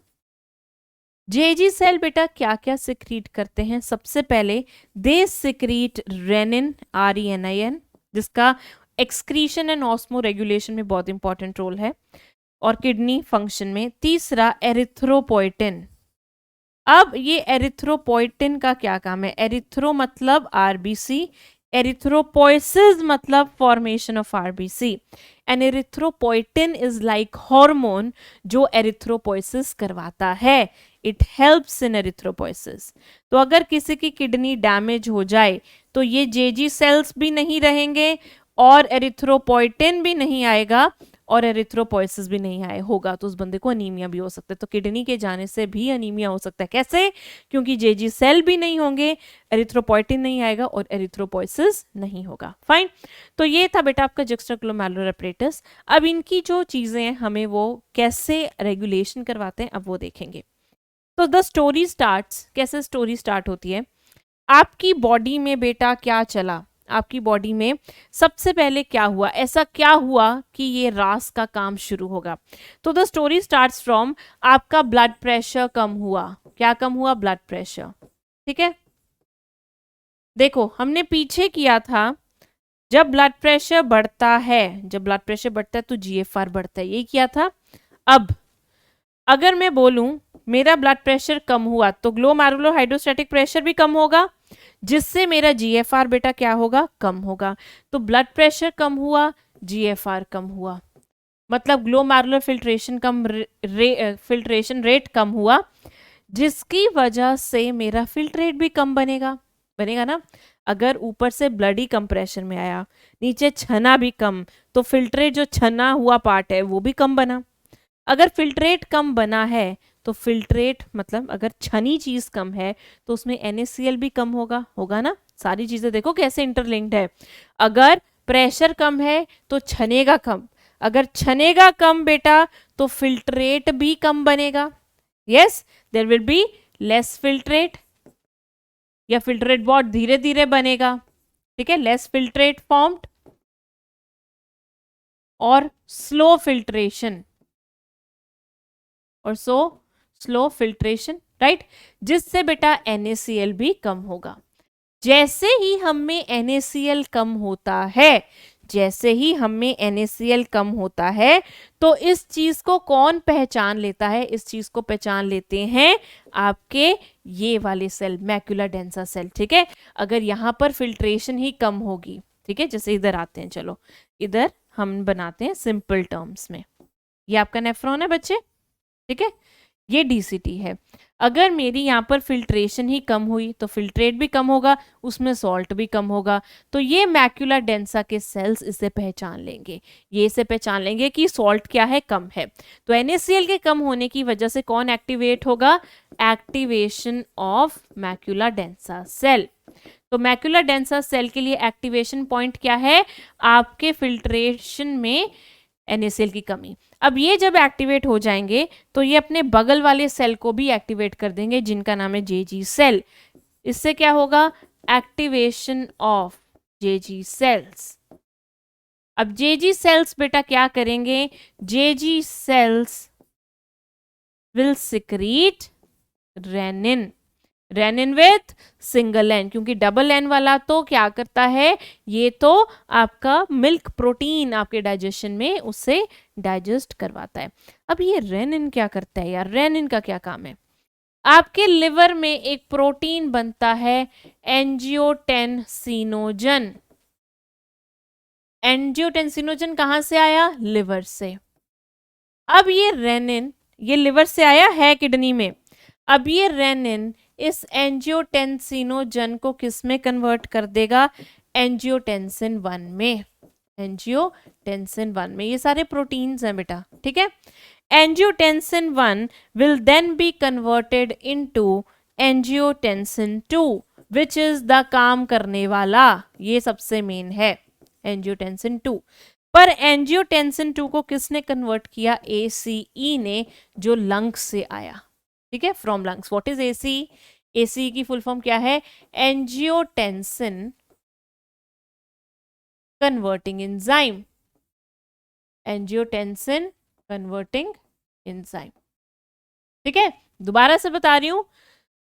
जेजी सेल बेटा क्या क्या सिक्रीट करते हैं? सबसे पहले दे सिक्रीट रेनिन, RENIN, जिसका एक्सक्रीशन एंड ऑस्मो रेगुलेशन में बहुत इंपॉर्टेंट रोल है, और किडनी फंक्शन में। तीसरा एरिथ्रोपोइटिन। अब ये एरिथ्रोपोइटिन का क्या काम है? एरिथ्रो मतलब RBC, एरिथ्रोपोइसिस मतलब formation of RBC, and erythropoietin is like hormone जो एरिथ्रोपोइसिस करवाता है। It helps in erythropoiesis. तो अगर किसी की किडनी डैमेज हो जाए तो ये जेजी सेल्स भी नहीं रहेंगे, और एरिथ्रोपोइटिन भी नहीं आएगा, और एरिथ्रोपोइसिस भी नहीं आए होगा, तो उस बंदे को अनीमिया भी हो सकता है। तो किडनी के जाने से भी अनीमिया हो सकता है। कैसे? क्योंकि जेजी सेल भी नहीं होंगे, एरिथ्रोपोइटिन नहीं आएगा, और एरिथ्रोपोइसिस नहीं होगा। फाइन। तो ये था बेटा आपका जुक्स्टाग्लोमेरुलर एपरेटस। अब इनकी जो चीजें हैं हमें वो कैसे रेगुलेशन करवाते हैं अब वो देखेंगे। तो द स्टोरी स्टार्ट्स, कैसे स्टोरी स्टार्ट होती है? आपकी बॉडी में बेटा क्या चला? आपकी बॉडी में सबसे पहले क्या हुआ? ऐसा क्या हुआ कि ये रास का काम शुरू होगा? तो द स्टोरी स्टार्ट्स फ्रॉम आपका ब्लड प्रेशर कम हुआ। क्या कम हुआ? Blood pressure. ठीक है, देखो हमने पीछे किया था, जब ब्लड प्रेशर बढ़ता है, जब ब्लड प्रेशर बढ़ता है तो GFR बढ़ता है, ये किया था। अब अगर मैं बोलूं मेरा ब्लड प्रेशर कम हुआ तो ग्लोमेरुलर हाइड्रोस्टैटिक प्रेशर भी कम होगा, जिससे मेरा GFR बेटा क्या होगा? कम होगा। तो ब्लड प्रेशर कम हुआ, GFR कम हुआ, मतलब ग्लोमेरुलर फिल्ट्रेशन फिल्ट्रेशन रेट कम हुआ, जिसकी वजह से मेरा फिल्ट्रेट भी कम बनेगा ना। अगर ऊपर से ब्लड ही कम प्रेशर में आया, नीचे छना भी कम, तो फिल्ट्रेट जो छना हुआ पार्ट है वो भी कम बना। अगर फिल्ट्रेट कम बना है तो फिल्ट्रेट मतलब अगर छनी चीज कम है तो उसमें NaCl भी कम होगा ना। सारी चीजें देखो कैसे इंटरलिंक्ड है। अगर प्रेशर कम है तो छनेगा कम, अगर छनेगा कम बेटा तो फिल्ट्रेट भी कम बनेगा। Yes, there will be less filtrate, या फिल्ट्रेट बहुत धीरे धीरे बनेगा। ठीक है, लेस फिल्ट्रेट फॉर्म्ड और स्लो फिल्ट्रेशन, और स्लो फिल्ट्रेशन, राइट, जिससे बेटा NaCl भी कम होगा। जैसे ही हम में NaCl कम होता है, जैसे ही हम में NaCl कम होता है, तो इस चीज को कौन पहचान लेता है? इस चीज को पहचान लेते हैं आपके ये वाले सेल, मैक्यूला डेंसा सेल। ठीक है, अगर यहाँ पर फिल्ट्रेशन ही कम होगी, ठीक है, जैसे इधर आते हैं, चलो इधर हम बनाते हैं सिंपल टर्म्स में। ये आपका नेफ्रॉन है बच्चे, ठीक है, ये डीसीटी है। अगर मेरी यहाँ पर फिल्ट्रेशन ही कम हुई तो फिल्ट्रेट भी कम होगा, उसमें सॉल्ट भी कम होगा, तो ये मैक्यूला डेंसा के सेल्स इसे पहचान लेंगे, ये इसे पहचान लेंगे कि सॉल्ट क्या है, कम है। तो NaCl के कम होने की वजह से कौन एक्टिवेट होगा, activation of macula densa cell. तो मैक्यूला डेंसा सेल के लिए एक्टिवेशन पॉइंट क्या है, आपके फिल्ट्रेशन में NaCl की कमी। अब ये जब एक्टिवेट हो जाएंगे तो ये अपने बगल वाले सेल को भी एक्टिवेट कर देंगे जिनका नाम है जेजी सेल। इससे क्या होगा, एक्टिवेशन ऑफ जेजी सेल्स। अब जेजी सेल्स बेटा क्या करेंगे, JG cells will secrete renin, renin with single N, क्योंकि डबल एन वाला तो क्या करता है, ये तो आपका मिल्क प्रोटीन आपके डाइजेशन में उससे डाइजेस्ट करवाता है। अब ये रेनिन क्या करता है यार, रेनिन का क्या काम है, आपके लिवर में एक प्रोटीन बनता है एंजियोटेंसिनोजन। एंजियोटेंसिनोजन कहां से आया, लिवर से। अब ये रेनिन, ये लिवर से आया है किडनी में, अब ये रेनिन इस एंजियोटेंसिनोजन को किस में कन्वर्ट कर देगा, एंजियोटेंसिन 1 में, एंजियोटेंसिन 1 में। ये सारे प्रोटीन्स हैं बेटा, ठीक है। Angiotensin 1 will then be converted into angiotensin 2 which is the काम करने वाला, ये सबसे मेन है एंजियोटेंसिन 2। पर एंजियोटेंसिन 2 को किसने कन्वर्ट किया, ACE ने, जो लंग्स से आया, ठीक है, from lungs. What is ACE, ACE की फुल फॉर्म क्या है, angiotensin converting enzyme, angiotensin converting enzyme, ठीक है। दोबारा से बता रही हूं,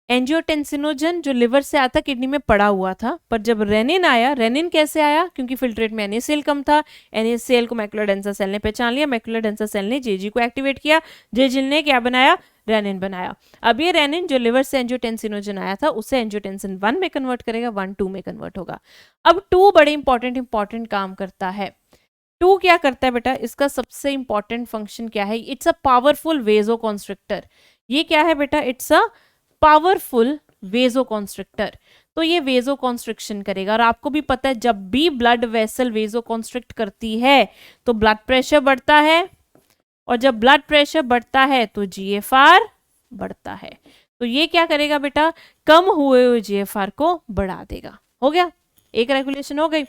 एंजियोटेंसिनोजन जो लिवर से आता किडनी में पड़ा हुआ था, पर जब रेनिन आया, रेनिन कैसे आया, क्योंकि फिल्ट्रेट में NaCl कम था, NaCl को मैक्यूला डेंसा सेल ने पहचान लिया, मैक्यूला डेंसा सेल ने जेजी को एक्टिवेट किया, जेजी ने क्या बनाया, रेनिन बनाया। अब ये रेनिन जो लिवर से एंजियोटेंसिनोजन आया था उसे एंजियोटेंसिन 1 में कन्वर्ट करेगा, 1 2 में कन्वर्ट होगा। अब 2 बड़े इंपॉर्टेंट काम करता है। 2 क्या करता है बेटा, इसका सबसे इंपॉर्टेंट फंक्शन क्या है, इट्स अ पावरफुल वेजो कॉन्स्ट्रिक्टर। ये क्या है बेटा, इट्स अ पावरफुल वेजो कॉन्स्ट्रिक्टर। तो ये वेजो कॉन्स्ट्रिक्शन करेगा, और आपको भी पता है जब भी ब्लड वेसल वेजो कॉन्स्ट्रिक्ट करती है तो ब्लड प्रेशर बढ़ता है, और जब ब्लड प्रेशर बढ़ता है तो GFR बढ़ता है। तो ये क्या करेगा बेटा, कम हुए हुए GFR को बढ़ा देगा। हो गया, एक रेगुलेशन हो गई।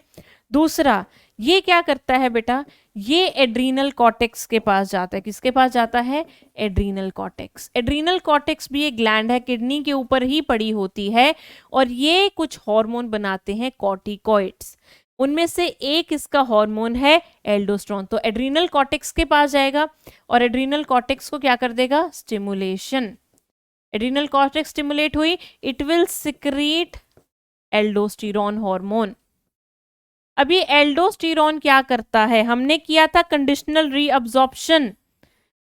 दूसरा, ये क्या करता है बेटा, ये एड्रीनल कॉर्टेक्स के पास जाता है, किसके पास जाता है, एड्रीनल कॉर्टेक्स। एड्रीनल कॉर्टेक्स भी एक ग्लैंड है, किडनी के ऊपर ही पड़ी होती है, और ये कुछ हार्मोन बनाते हैं कॉर्टिकॉइड्स, उनमें से एक इसका हार्मोन है एल्डोस्टेरोन। तो एड्रीनल कॉर्टेक्स के पास जाएगा और एड्रीनल कॉर्टेक्स को क्या कर देगा, स्टिमुलेशन। एड्रीनल कॉर्टेक्स स्टिमुलेट हुई, it will secrete aldosterone hormone. अब ये एल्डोस्टेरोन क्या करता है, हमने किया था conditional reabsorption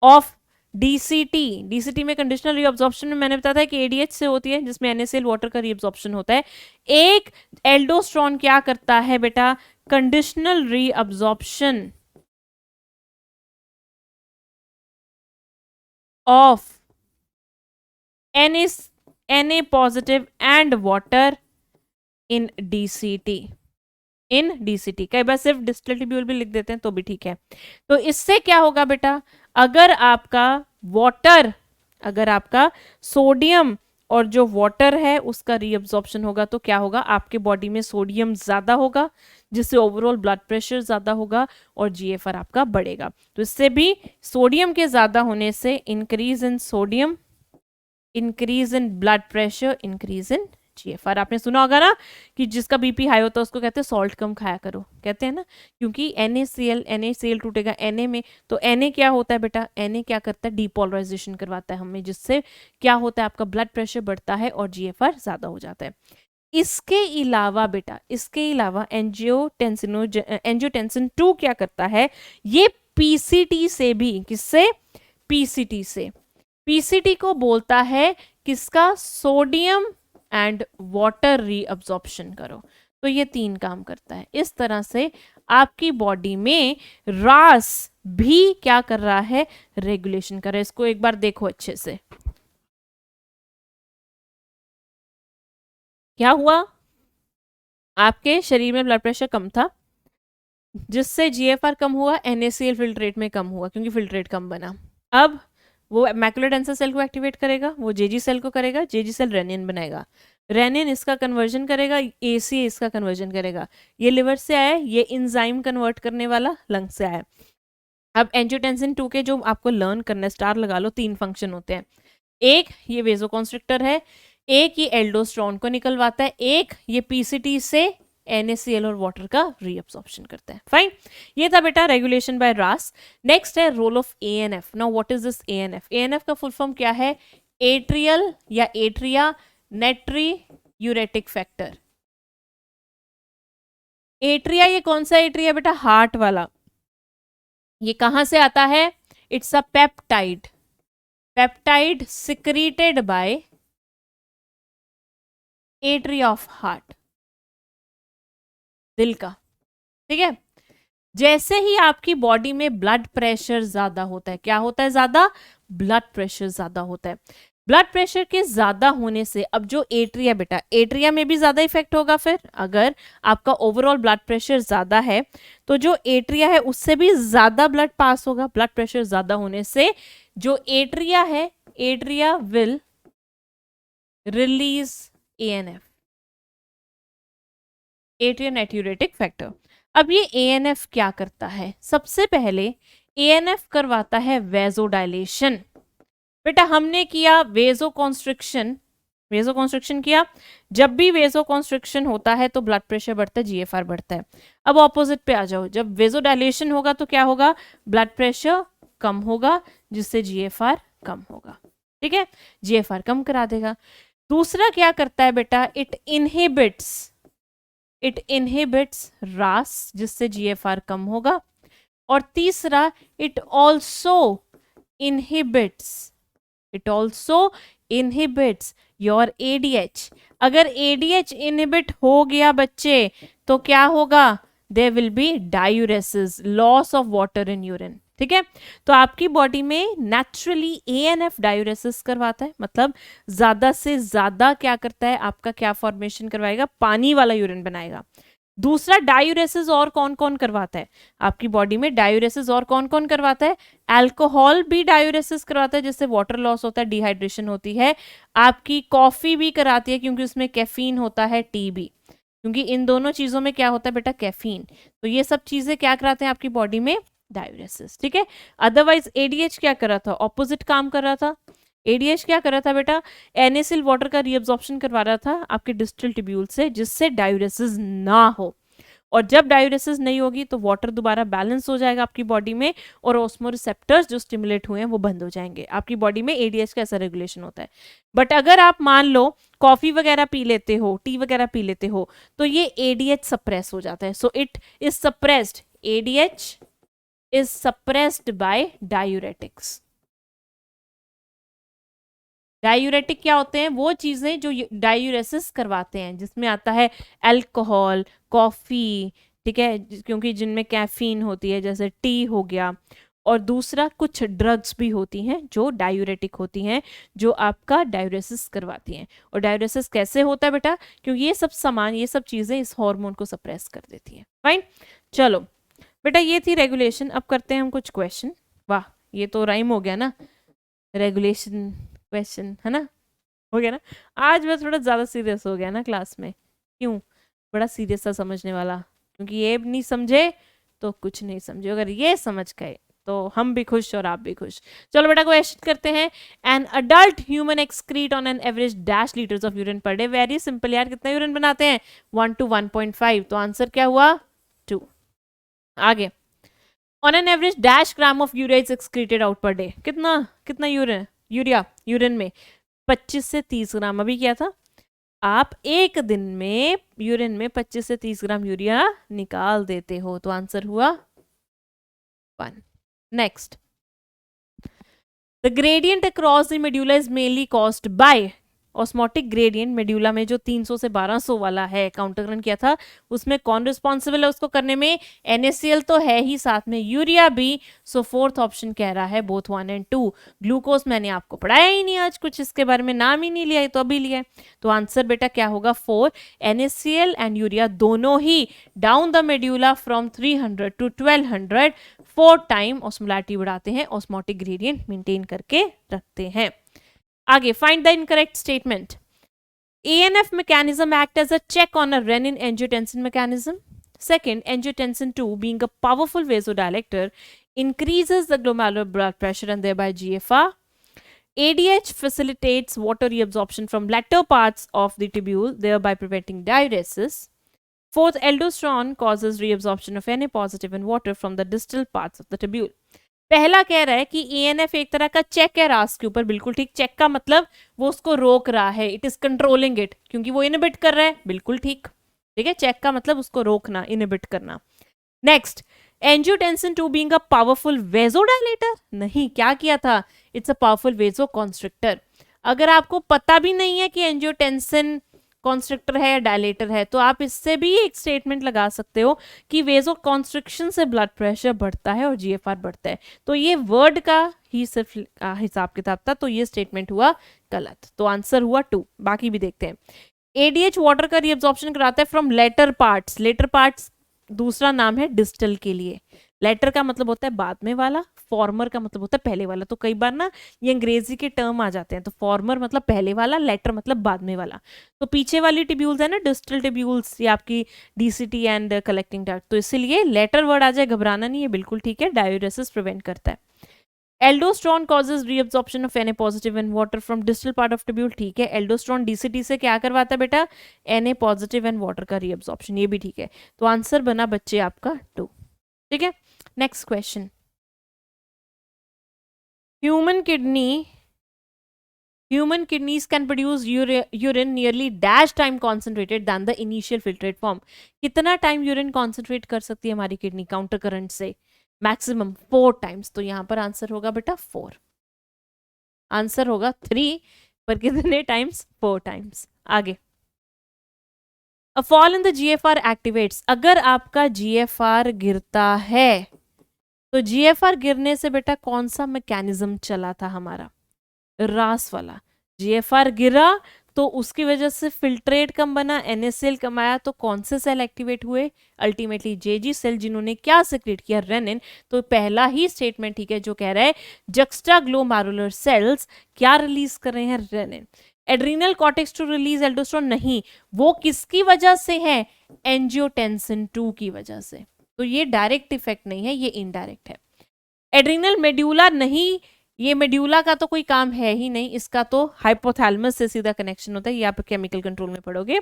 of DCT. DCT में कंडीशनल रीअब्जॉर्प्शन में मैंने बताया था कि ADH से होती है, जिसमें NaCl वाटर का रीअब्जॉर्प्शन होता है। एक एल्डोस्टेरोन क्या करता है बेटा, conditional reabsorption of Na positive and water in DCT, in DCT. कई बार सिर्फ डिस्टिलेटिब्यूल भी लिख देते हैं तो भी ठीक है। तो इससे क्या होगा बेटा, अगर आपका वाटर, अगर आपका सोडियम और जो वाटर है उसका रीअब्जॉर्प्शन होगा तो क्या होगा, आपके बॉडी में सोडियम ज्यादा होगा, जिससे ओवरऑल ब्लड प्रेशर ज्यादा होगा और GFR आपका बढ़ेगा। तो इससे भी सोडियम के ज्यादा होने से increase in sodium, increase in blood pressure, increase in GFR। आपने सुना होगा ना कि जिसका बीपी हाई होता है उसको कहते हैं सॉल्ट कम खाया करो, कहते हैं ना, क्योंकि NaCl टूटेगा Na में, तो Na क्या होता है बेटा, Na क्या करता है, डीपोलराइजेशन करवाता है हमें, जिससे क्या होता है, आपका ब्लड प्रेशर बढ़ता है और GFR ज्यादा हो जाता है। इसके अलावा बेटा, इसके अलावा एंजियोटेंसिन 2 क्या करता है, ये PCT से भी, किससे, PCT से, PCT को बोलता है किसका, सोडियम एंड वाटर रीअब्जॉर्प्शन करो। तो ये 3 काम करता है। इस तरह से आपकी बॉडी में रास भी क्या कर रहा है, रेगुलेशन कर रहा है। इसको एक बार देखो अच्छे से, क्या हुआ, आपके शरीर में ब्लड प्रेशर कम था, जिससे जीएफआर कम हुआ, NaCl फिल्ट्रेट में कम हुआ क्योंकि फिल्ट्रेट कम बना। अब वो मैकुलर डेंसर सेल को एक्टिवेट करेगा, वो जेजी सेल को करेगा, जेजी सेल रेनिन बनाएगा, रेनिन इसका कन्वर्जन करेगा, एसी इसका कन्वर्जन करेगा। ये लिवर से आया, ये इंजाइम कन्वर्ट करने वाला लंग से आया। अब एंजियोटेंसिन 2 के जो आपको लर्न करना है, स्टार लगा लो, 3 फंक्शन होते हैं। एक ये वेजोकॉन्स्ट्रिक्टर है, एक ये एल्डोस्टेरोन को निकलवाता है, एक ये पीसीटी से NaCl और वाटर का रीअब्सॉर्प्शन करता है। फाइन, ये था बेटा रेगुलेशन बाय रास। नेक्स्ट है role of ANF। Now what is this ANF? ANF का फुल फॉर्म क्या है? एट्रियल या atria natriuretic factor. Atria, ये कौन सा एट्रिया बेटा? हार्ट वाला। ये कहां से आता है? It's a peptide, peptide secreted by atria of heart, दिल का। ठीक है, जैसे ही आपकी बॉडी में ब्लड प्रेशर ज्यादा होता है, क्या होता है? ज्यादा ब्लड प्रेशर ज्यादा होता है। ब्लड प्रेशर के ज्यादा होने से अब जो एट्रिया बेटा, एट्रिया में भी ज्यादा इफेक्ट होगा। फिर अगर आपका ओवरऑल ब्लड प्रेशर ज्यादा है तो जो एट्रिया है उससे भी ज्यादा ब्लड पास होगा। ब्लड प्रेशर ज्यादा होने से जो एट्रिया है, atria will release ANF, atrial natriuretic factor. अब ये ANF क्या करता है? सबसे पहले ANF करवाता है वेजोडाइलेशन। बेटा हमने किया वेजो कॉन्स्ट्रिक्शन, वेजो कॉन्स्ट्रिक्शन किया। जब भी वेजो कॉन्स्ट्रिक्शन होता है तो ब्लड प्रेशर बढ़ता है, GFR बढ़ता है। अब ऑपोजिट पे आ जाओ, जब वेजोडाइलेशन होगा तो क्या होगा? ब्लड प्रेशर कम होगा, जिससे GFR कम होगा। ठीक है, GFR कम करा देगा। दूसरा क्या करता है बेटा? इट इनहिबिट्स रास, जिससे GFR कम होगा। और तीसरा it also inhibits your ADH। अगर ADH इनहिबिट हो गया बच्चे तो क्या होगा? There will be diuresis, loss of water in urine. ठीक है, तो आपकी बॉडी में नेचुरली ANF डायूरेसिस करवाता है, मतलब ज्यादा से ज्यादा क्या करता है? आपका क्या फॉर्मेशन करवाएगा? पानी वाला यूरिन बनाएगा। दूसरा डायूरेसिस और कौन कौन करवाता है आपकी बॉडी में? डायूरेसिस और कौन कौन करवाता है? अल्कोहल भी डायूरेसिस करवाता है, जिससे वाटर लॉस होता है, डिहाइड्रेशन होती है। आपकी कॉफी भी कराती है क्योंकि उसमें कैफीन होता है, टी भी, क्योंकि इन दोनों चीजों में क्या होता है बेटा? कैफीन। तो ये सब चीजें क्या कराते हैं आपकी बॉडी में? डायूरेसिस। ठीक है, अदरवाइज ADH क्या कर रहा था? ऑपोजिट काम कर रहा था। ADH क्या कर रहा था बेटा? NaCl वाटर का रीअब्जॉर्प्शन करवा रहा था आपके डिस्टल ट्यूब्यूल से, जिससे डायूरेसिस ना हो। और जब डायूरेसिस नहीं होगी तो वाटर दोबारा बैलेंस हो जाएगा आपकी बॉडी में, और ऑस्मोरिसेप्टर्स जो स्टिमुलेट हुए हैं वो बंद हो जाएंगे। आपकी बॉडी में ADH का ऐसा रेगुलेशन होता है। बट अगर आप मान लो कॉफी वगैरह पी लेते हो, टी वगैरह पी लेते हो, तो ये ADH सप्रेस हो जाता है। So it is suppressed, ADH is suppressed by diuretics। Diuretic क्या होते हैं? वो चीजें जो डायूरेसिस करवाते हैं, जिसमें आता है अल्कोहल, कॉफी, ठीक है, क्योंकि जिनमें कैफीन होती है, जैसे टी हो गया। और दूसरा कुछ ड्रग्स भी होती हैं जो डायूरेटिक होती हैं, जो आपका डायूरेसिस करवाती हैं। और डायूरेसिस कैसे होता है बेटा? क्योंकि ये सब सामान, ये सब चीजें इस हार्मोन को सप्रेस कर देती हैं। फाइन, चलो बेटा ये थी रेगुलेशन। अब करते हैं हम कुछ क्वेश्चन। वाह, ये तो राइम हो गया ना, रेगुलेशन क्वेश्चन, है ना? हो गया ना? आज मैं थोड़ा ज़्यादा सीरियस हो गया ना क्लास में। क्यों? बड़ा सीरियस था समझने वाला, क्योंकि ये नहीं समझे तो कुछ नहीं समझे, अगर ये समझ गए तो हम भी खुश और आप भी खुश। चलो बेटा क्वेश्चन करते हैं। An adult human excrete on an average dash litres of urine per day. Very simple यार, कितना यूरिन बनाते हैं? 1 to 1.5। तो आंसर क्या हुआ? 2। आगे, on an average dash gram of urea is excreted out per day. कितना कितना यूरिया यूरिन में? 25 से 30 ग्राम। अभी क्या था? आप एक दिन में यूरिन में 25 से 30 ग्राम यूरिया निकाल देते हो, तो आंसर हुआ 1। Next, the gradient across the medulla is mainly caused by. Osmotic gradient medulla में जो 300 से 1200 वाला है काउंटर करंट किया था, उसमें कौन रिस्पॉन्सिबल है उसको करने में? NaCl तो है ही, साथ में यूरिया भी। सो फोर्थ ऑप्शन कह रहा है बोथ 1 and 2। ग्लूकोज मैंने आपको पढ़ाया ही नहीं आज, कुछ इसके बारे में नाम ही नहीं लिया, तो अभी लिया है। तो आंसर बेटा क्या होगा? 4। NaCl एंड यूरिया दोनों ही down the medulla from 300 to 1200 4 time osmolarity बढ़ाते हैं, ऑस्मोटिक ग्रेडियंट मेंटेन करके रखते हैं। आगे, find the incorrect statement. ANF mechanism act as a check on a renin-angiotensin mechanism. Second, angiotensin 2 being a powerful vasodilator increases the glomerular blood pressure and thereby GFR. ADH facilitates water reabsorption from latter parts of the tubule, thereby preventing diuresis. Fourth, aldosterone causes reabsorption of Na positive and water from the distal parts of the tubule. पहला कह रहा है कि ANF एक तरह का check है रास के ऊपर, बिल्कुल ठीक। चेक का मतलब वो उसको रोक रहा है, इट इज कंट्रोलिंग इट, क्योंकि वो इनहिबिट कर रहा है, बिल्कुल ठीक। ठीक है, चेक का मतलब उसको रोकना, इनहिबिट करना। Next, angiotensin 2 being a powerful vasodilator, नहीं, क्या किया था? It's a powerful vasoconstrictor. अगर आपको पता भी नहीं है कि एंजियोटेंसिन कॉन्स्ट्रिक्टर है या डायलेटर है, तो आप इससे भी एक स्टेटमेंट लगा सकते हो कि वेजो कॉन्स्ट्रिक्शन से ब्लड प्रेशर बढ़ता है और GFR बढ़ता है। तो ये वर्ड का ही सिर्फ हिसाब किताब था, तो ये स्टेटमेंट हुआ गलत। तो आंसर हुआ 2। बाकी भी देखते हैं। ADH वाटर का रीअब्जॉर्प्शन कराता है from latter parts. Latter parts दूसरा नाम है डिस्टल के लिए। लेटर का मतलब होता है बाद में वाला, फॉर्मर का मतलब होता है पहले वाला। तो कई बार ना ये अंग्रेजी के टर्म आ जाते हैं, तो फॉर्मर मतलब पहले वाला, लेटर मतलब बाद में वाला। तो पीछे वाली टिब्यूल्स है ना, डिस्टल टिब्यूल्स, ये आपकी DCT एंड कलेक्टिंग डक्ट, तो इसीलिए लेटर वर्ड आ जाए, घबराना नहीं है, बिल्कुल ठीक है। डायूरेसिस प्रिवेंट करता है। Aldosterone causes reabsorption of Na positive and water from distal part of tubule, ठीक है। एल्डोस्ट्रॉन DCT से क्या करवाता है बेटा? Na positive and water का reabsorption, ये भी ठीक है। तो आंसर बना बच्चे आपका 2। ठीक है, next question. Human kidneys can produce urine nearly dash time concentrated than the initial filtrate form. कितना टाइम यूरिन कॉन्सेंट्रेट कर सकती है हमारी किडनी काउंटर करंट से? Maximum 4 times. तो यहां पर आंसर होगा बेटा 4। आंसर होगा 3, पर कितने टाइम्स? 4 टाइम्स। आगे, a fall in the GFR activates. अगर आपका GFR गिरता है, तो GFR गिरने से बेटा कौन सा मैकेनिज्म चला था हमारा? रास वाला। GFR गिरा तो उसकी वजह से फिल्ट्रेट कम बना, NaCl कम आया, तो कौन से सेल एक्टिवेट हुए? अल्टीमेटली JG सेल, जिन्होंने क्या सिक्रेट किया? रेनिन। तो पहला ही स्टेटमेंट ठीक है जो कह रहा है जक्स्टाग्लोमेरुलर सेल्स क्या रिलीज कर रहे हैं? Renin. Adrenal cortex to release aldosterone, नहीं, वो किसकी वजह से है? एंजियोटेंसिन 2 की वजह से। तो ये डायरेक्ट इफेक्ट नहीं है, ये इनडायरेक्ट है। एड्रीनल मेड्यूला, नहीं, ये मेड्यूला का तो कोई काम है ही नहीं, इसका तो हाइपोथैलेमस से सीधा कनेक्शन होता है, ये आप केमिकल कंट्रोल में पढ़ोगे।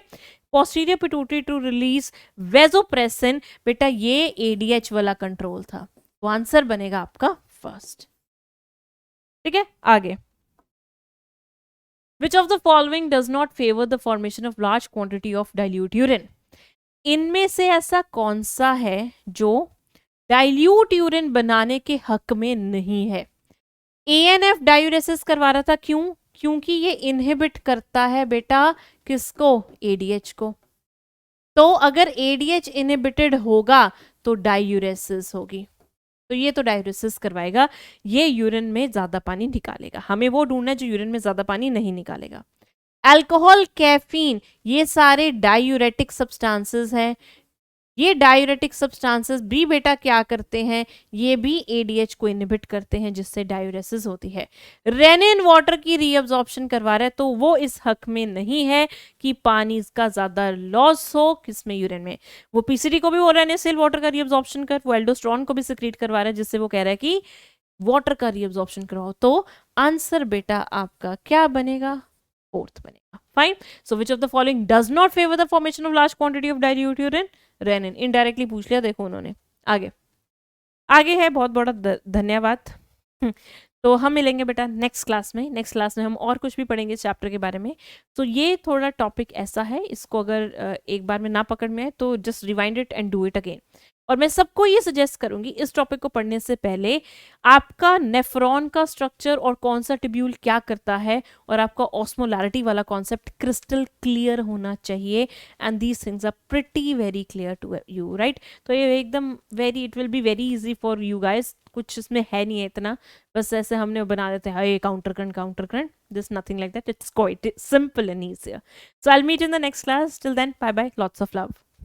Posterior pituitary to release vasopressin, बेटा ये ADH वाला कंट्रोल था। तो आंसर बनेगा आपका फर्स्ट। ठीक है, आगे। Which of the following does not favor the formation of large quantity of dilute urine? इनमें से ऐसा कौन सा है जो डाइल्यूट यूरिन बनाने के हक में नहीं है? ANF डायूरेसिस करवा रहा था, क्यों? क्योंकि ये इनहिबिट करता है बेटा किसको? ADH को। तो अगर ADH इनहिबिटेड होगा तो डायूरेसिस होगी, तो ये तो डायूरेसिस करवाएगा, ये यूरिन में ज्यादा पानी निकालेगा। हमें वो ढूंढना है जो यूरिन में ज्यादा पानी नहीं निकालेगा। अल्कोहल, कैफीन, ये सारे डायूरेटिक सब्सटेंसेस हैं। ये डायूरेटिक सब्सटेंसेस भी बेटा क्या करते हैं? ये भी ADH को इनहिबिट करते हैं, जिससे डायूरेसिस होती है। रेनिन वाटर की रीअब्जॉर्प्शन करवा रहा है, तो वो इस हक में नहीं है कि पानी का ज्यादा लॉस हो किसमें? यूरिन में। वो PCD को भी बोल रहा है NaCl वाटर का रीअब्जॉर्प्शन कर, वो एल्डोस्टेरोन को भी सिक्रीट करवा रहा है, जिससे वो कह रहा है कि वाटर का रीअब्जॉर्प्शन कराओ। तो आंसर बेटा आपका क्या बनेगा? 4th बनेगा। Fine. So which of the following does not favour the formation of large quantity of dilute urine? Renin. Indirectly पूछ लिया, देखो उन्होंने। आगे है, बहुत बड़ा धन्यवाद। तो हम मिलेंगे बेटा नेक्स्ट क्लास में। नेक्स्ट क्लास में हम और कुछ भी पढ़ेंगे इस चैप्टर के बारे में। तो ये थोड़ा टॉपिक ऐसा है, इसको अगर एक बार में ना पकड़ में आए तो just rewind it and do it again. और मैं सबको ये सजेस्ट करूंगी इस टॉपिक को पढ़ने से पहले आपका नेफ्रॉन का स्ट्रक्चर और कौन सा टिब्यूल क्या करता है और आपका ऑस्मोलैरिटी वाला कॉन्सेप्ट क्रिस्टल क्लियर होना चाहिए, and these things are pretty very clear to you, right. तो ये एकदम very, it will be very easy for you guys, कुछ इसमें है नहीं है इतना, बस ऐसे हमने बना देते हैं ये counter current, this nothing like that, it's quite simple and easier. So I'll meet you in the next class. Till then, bye bye. Lots of love.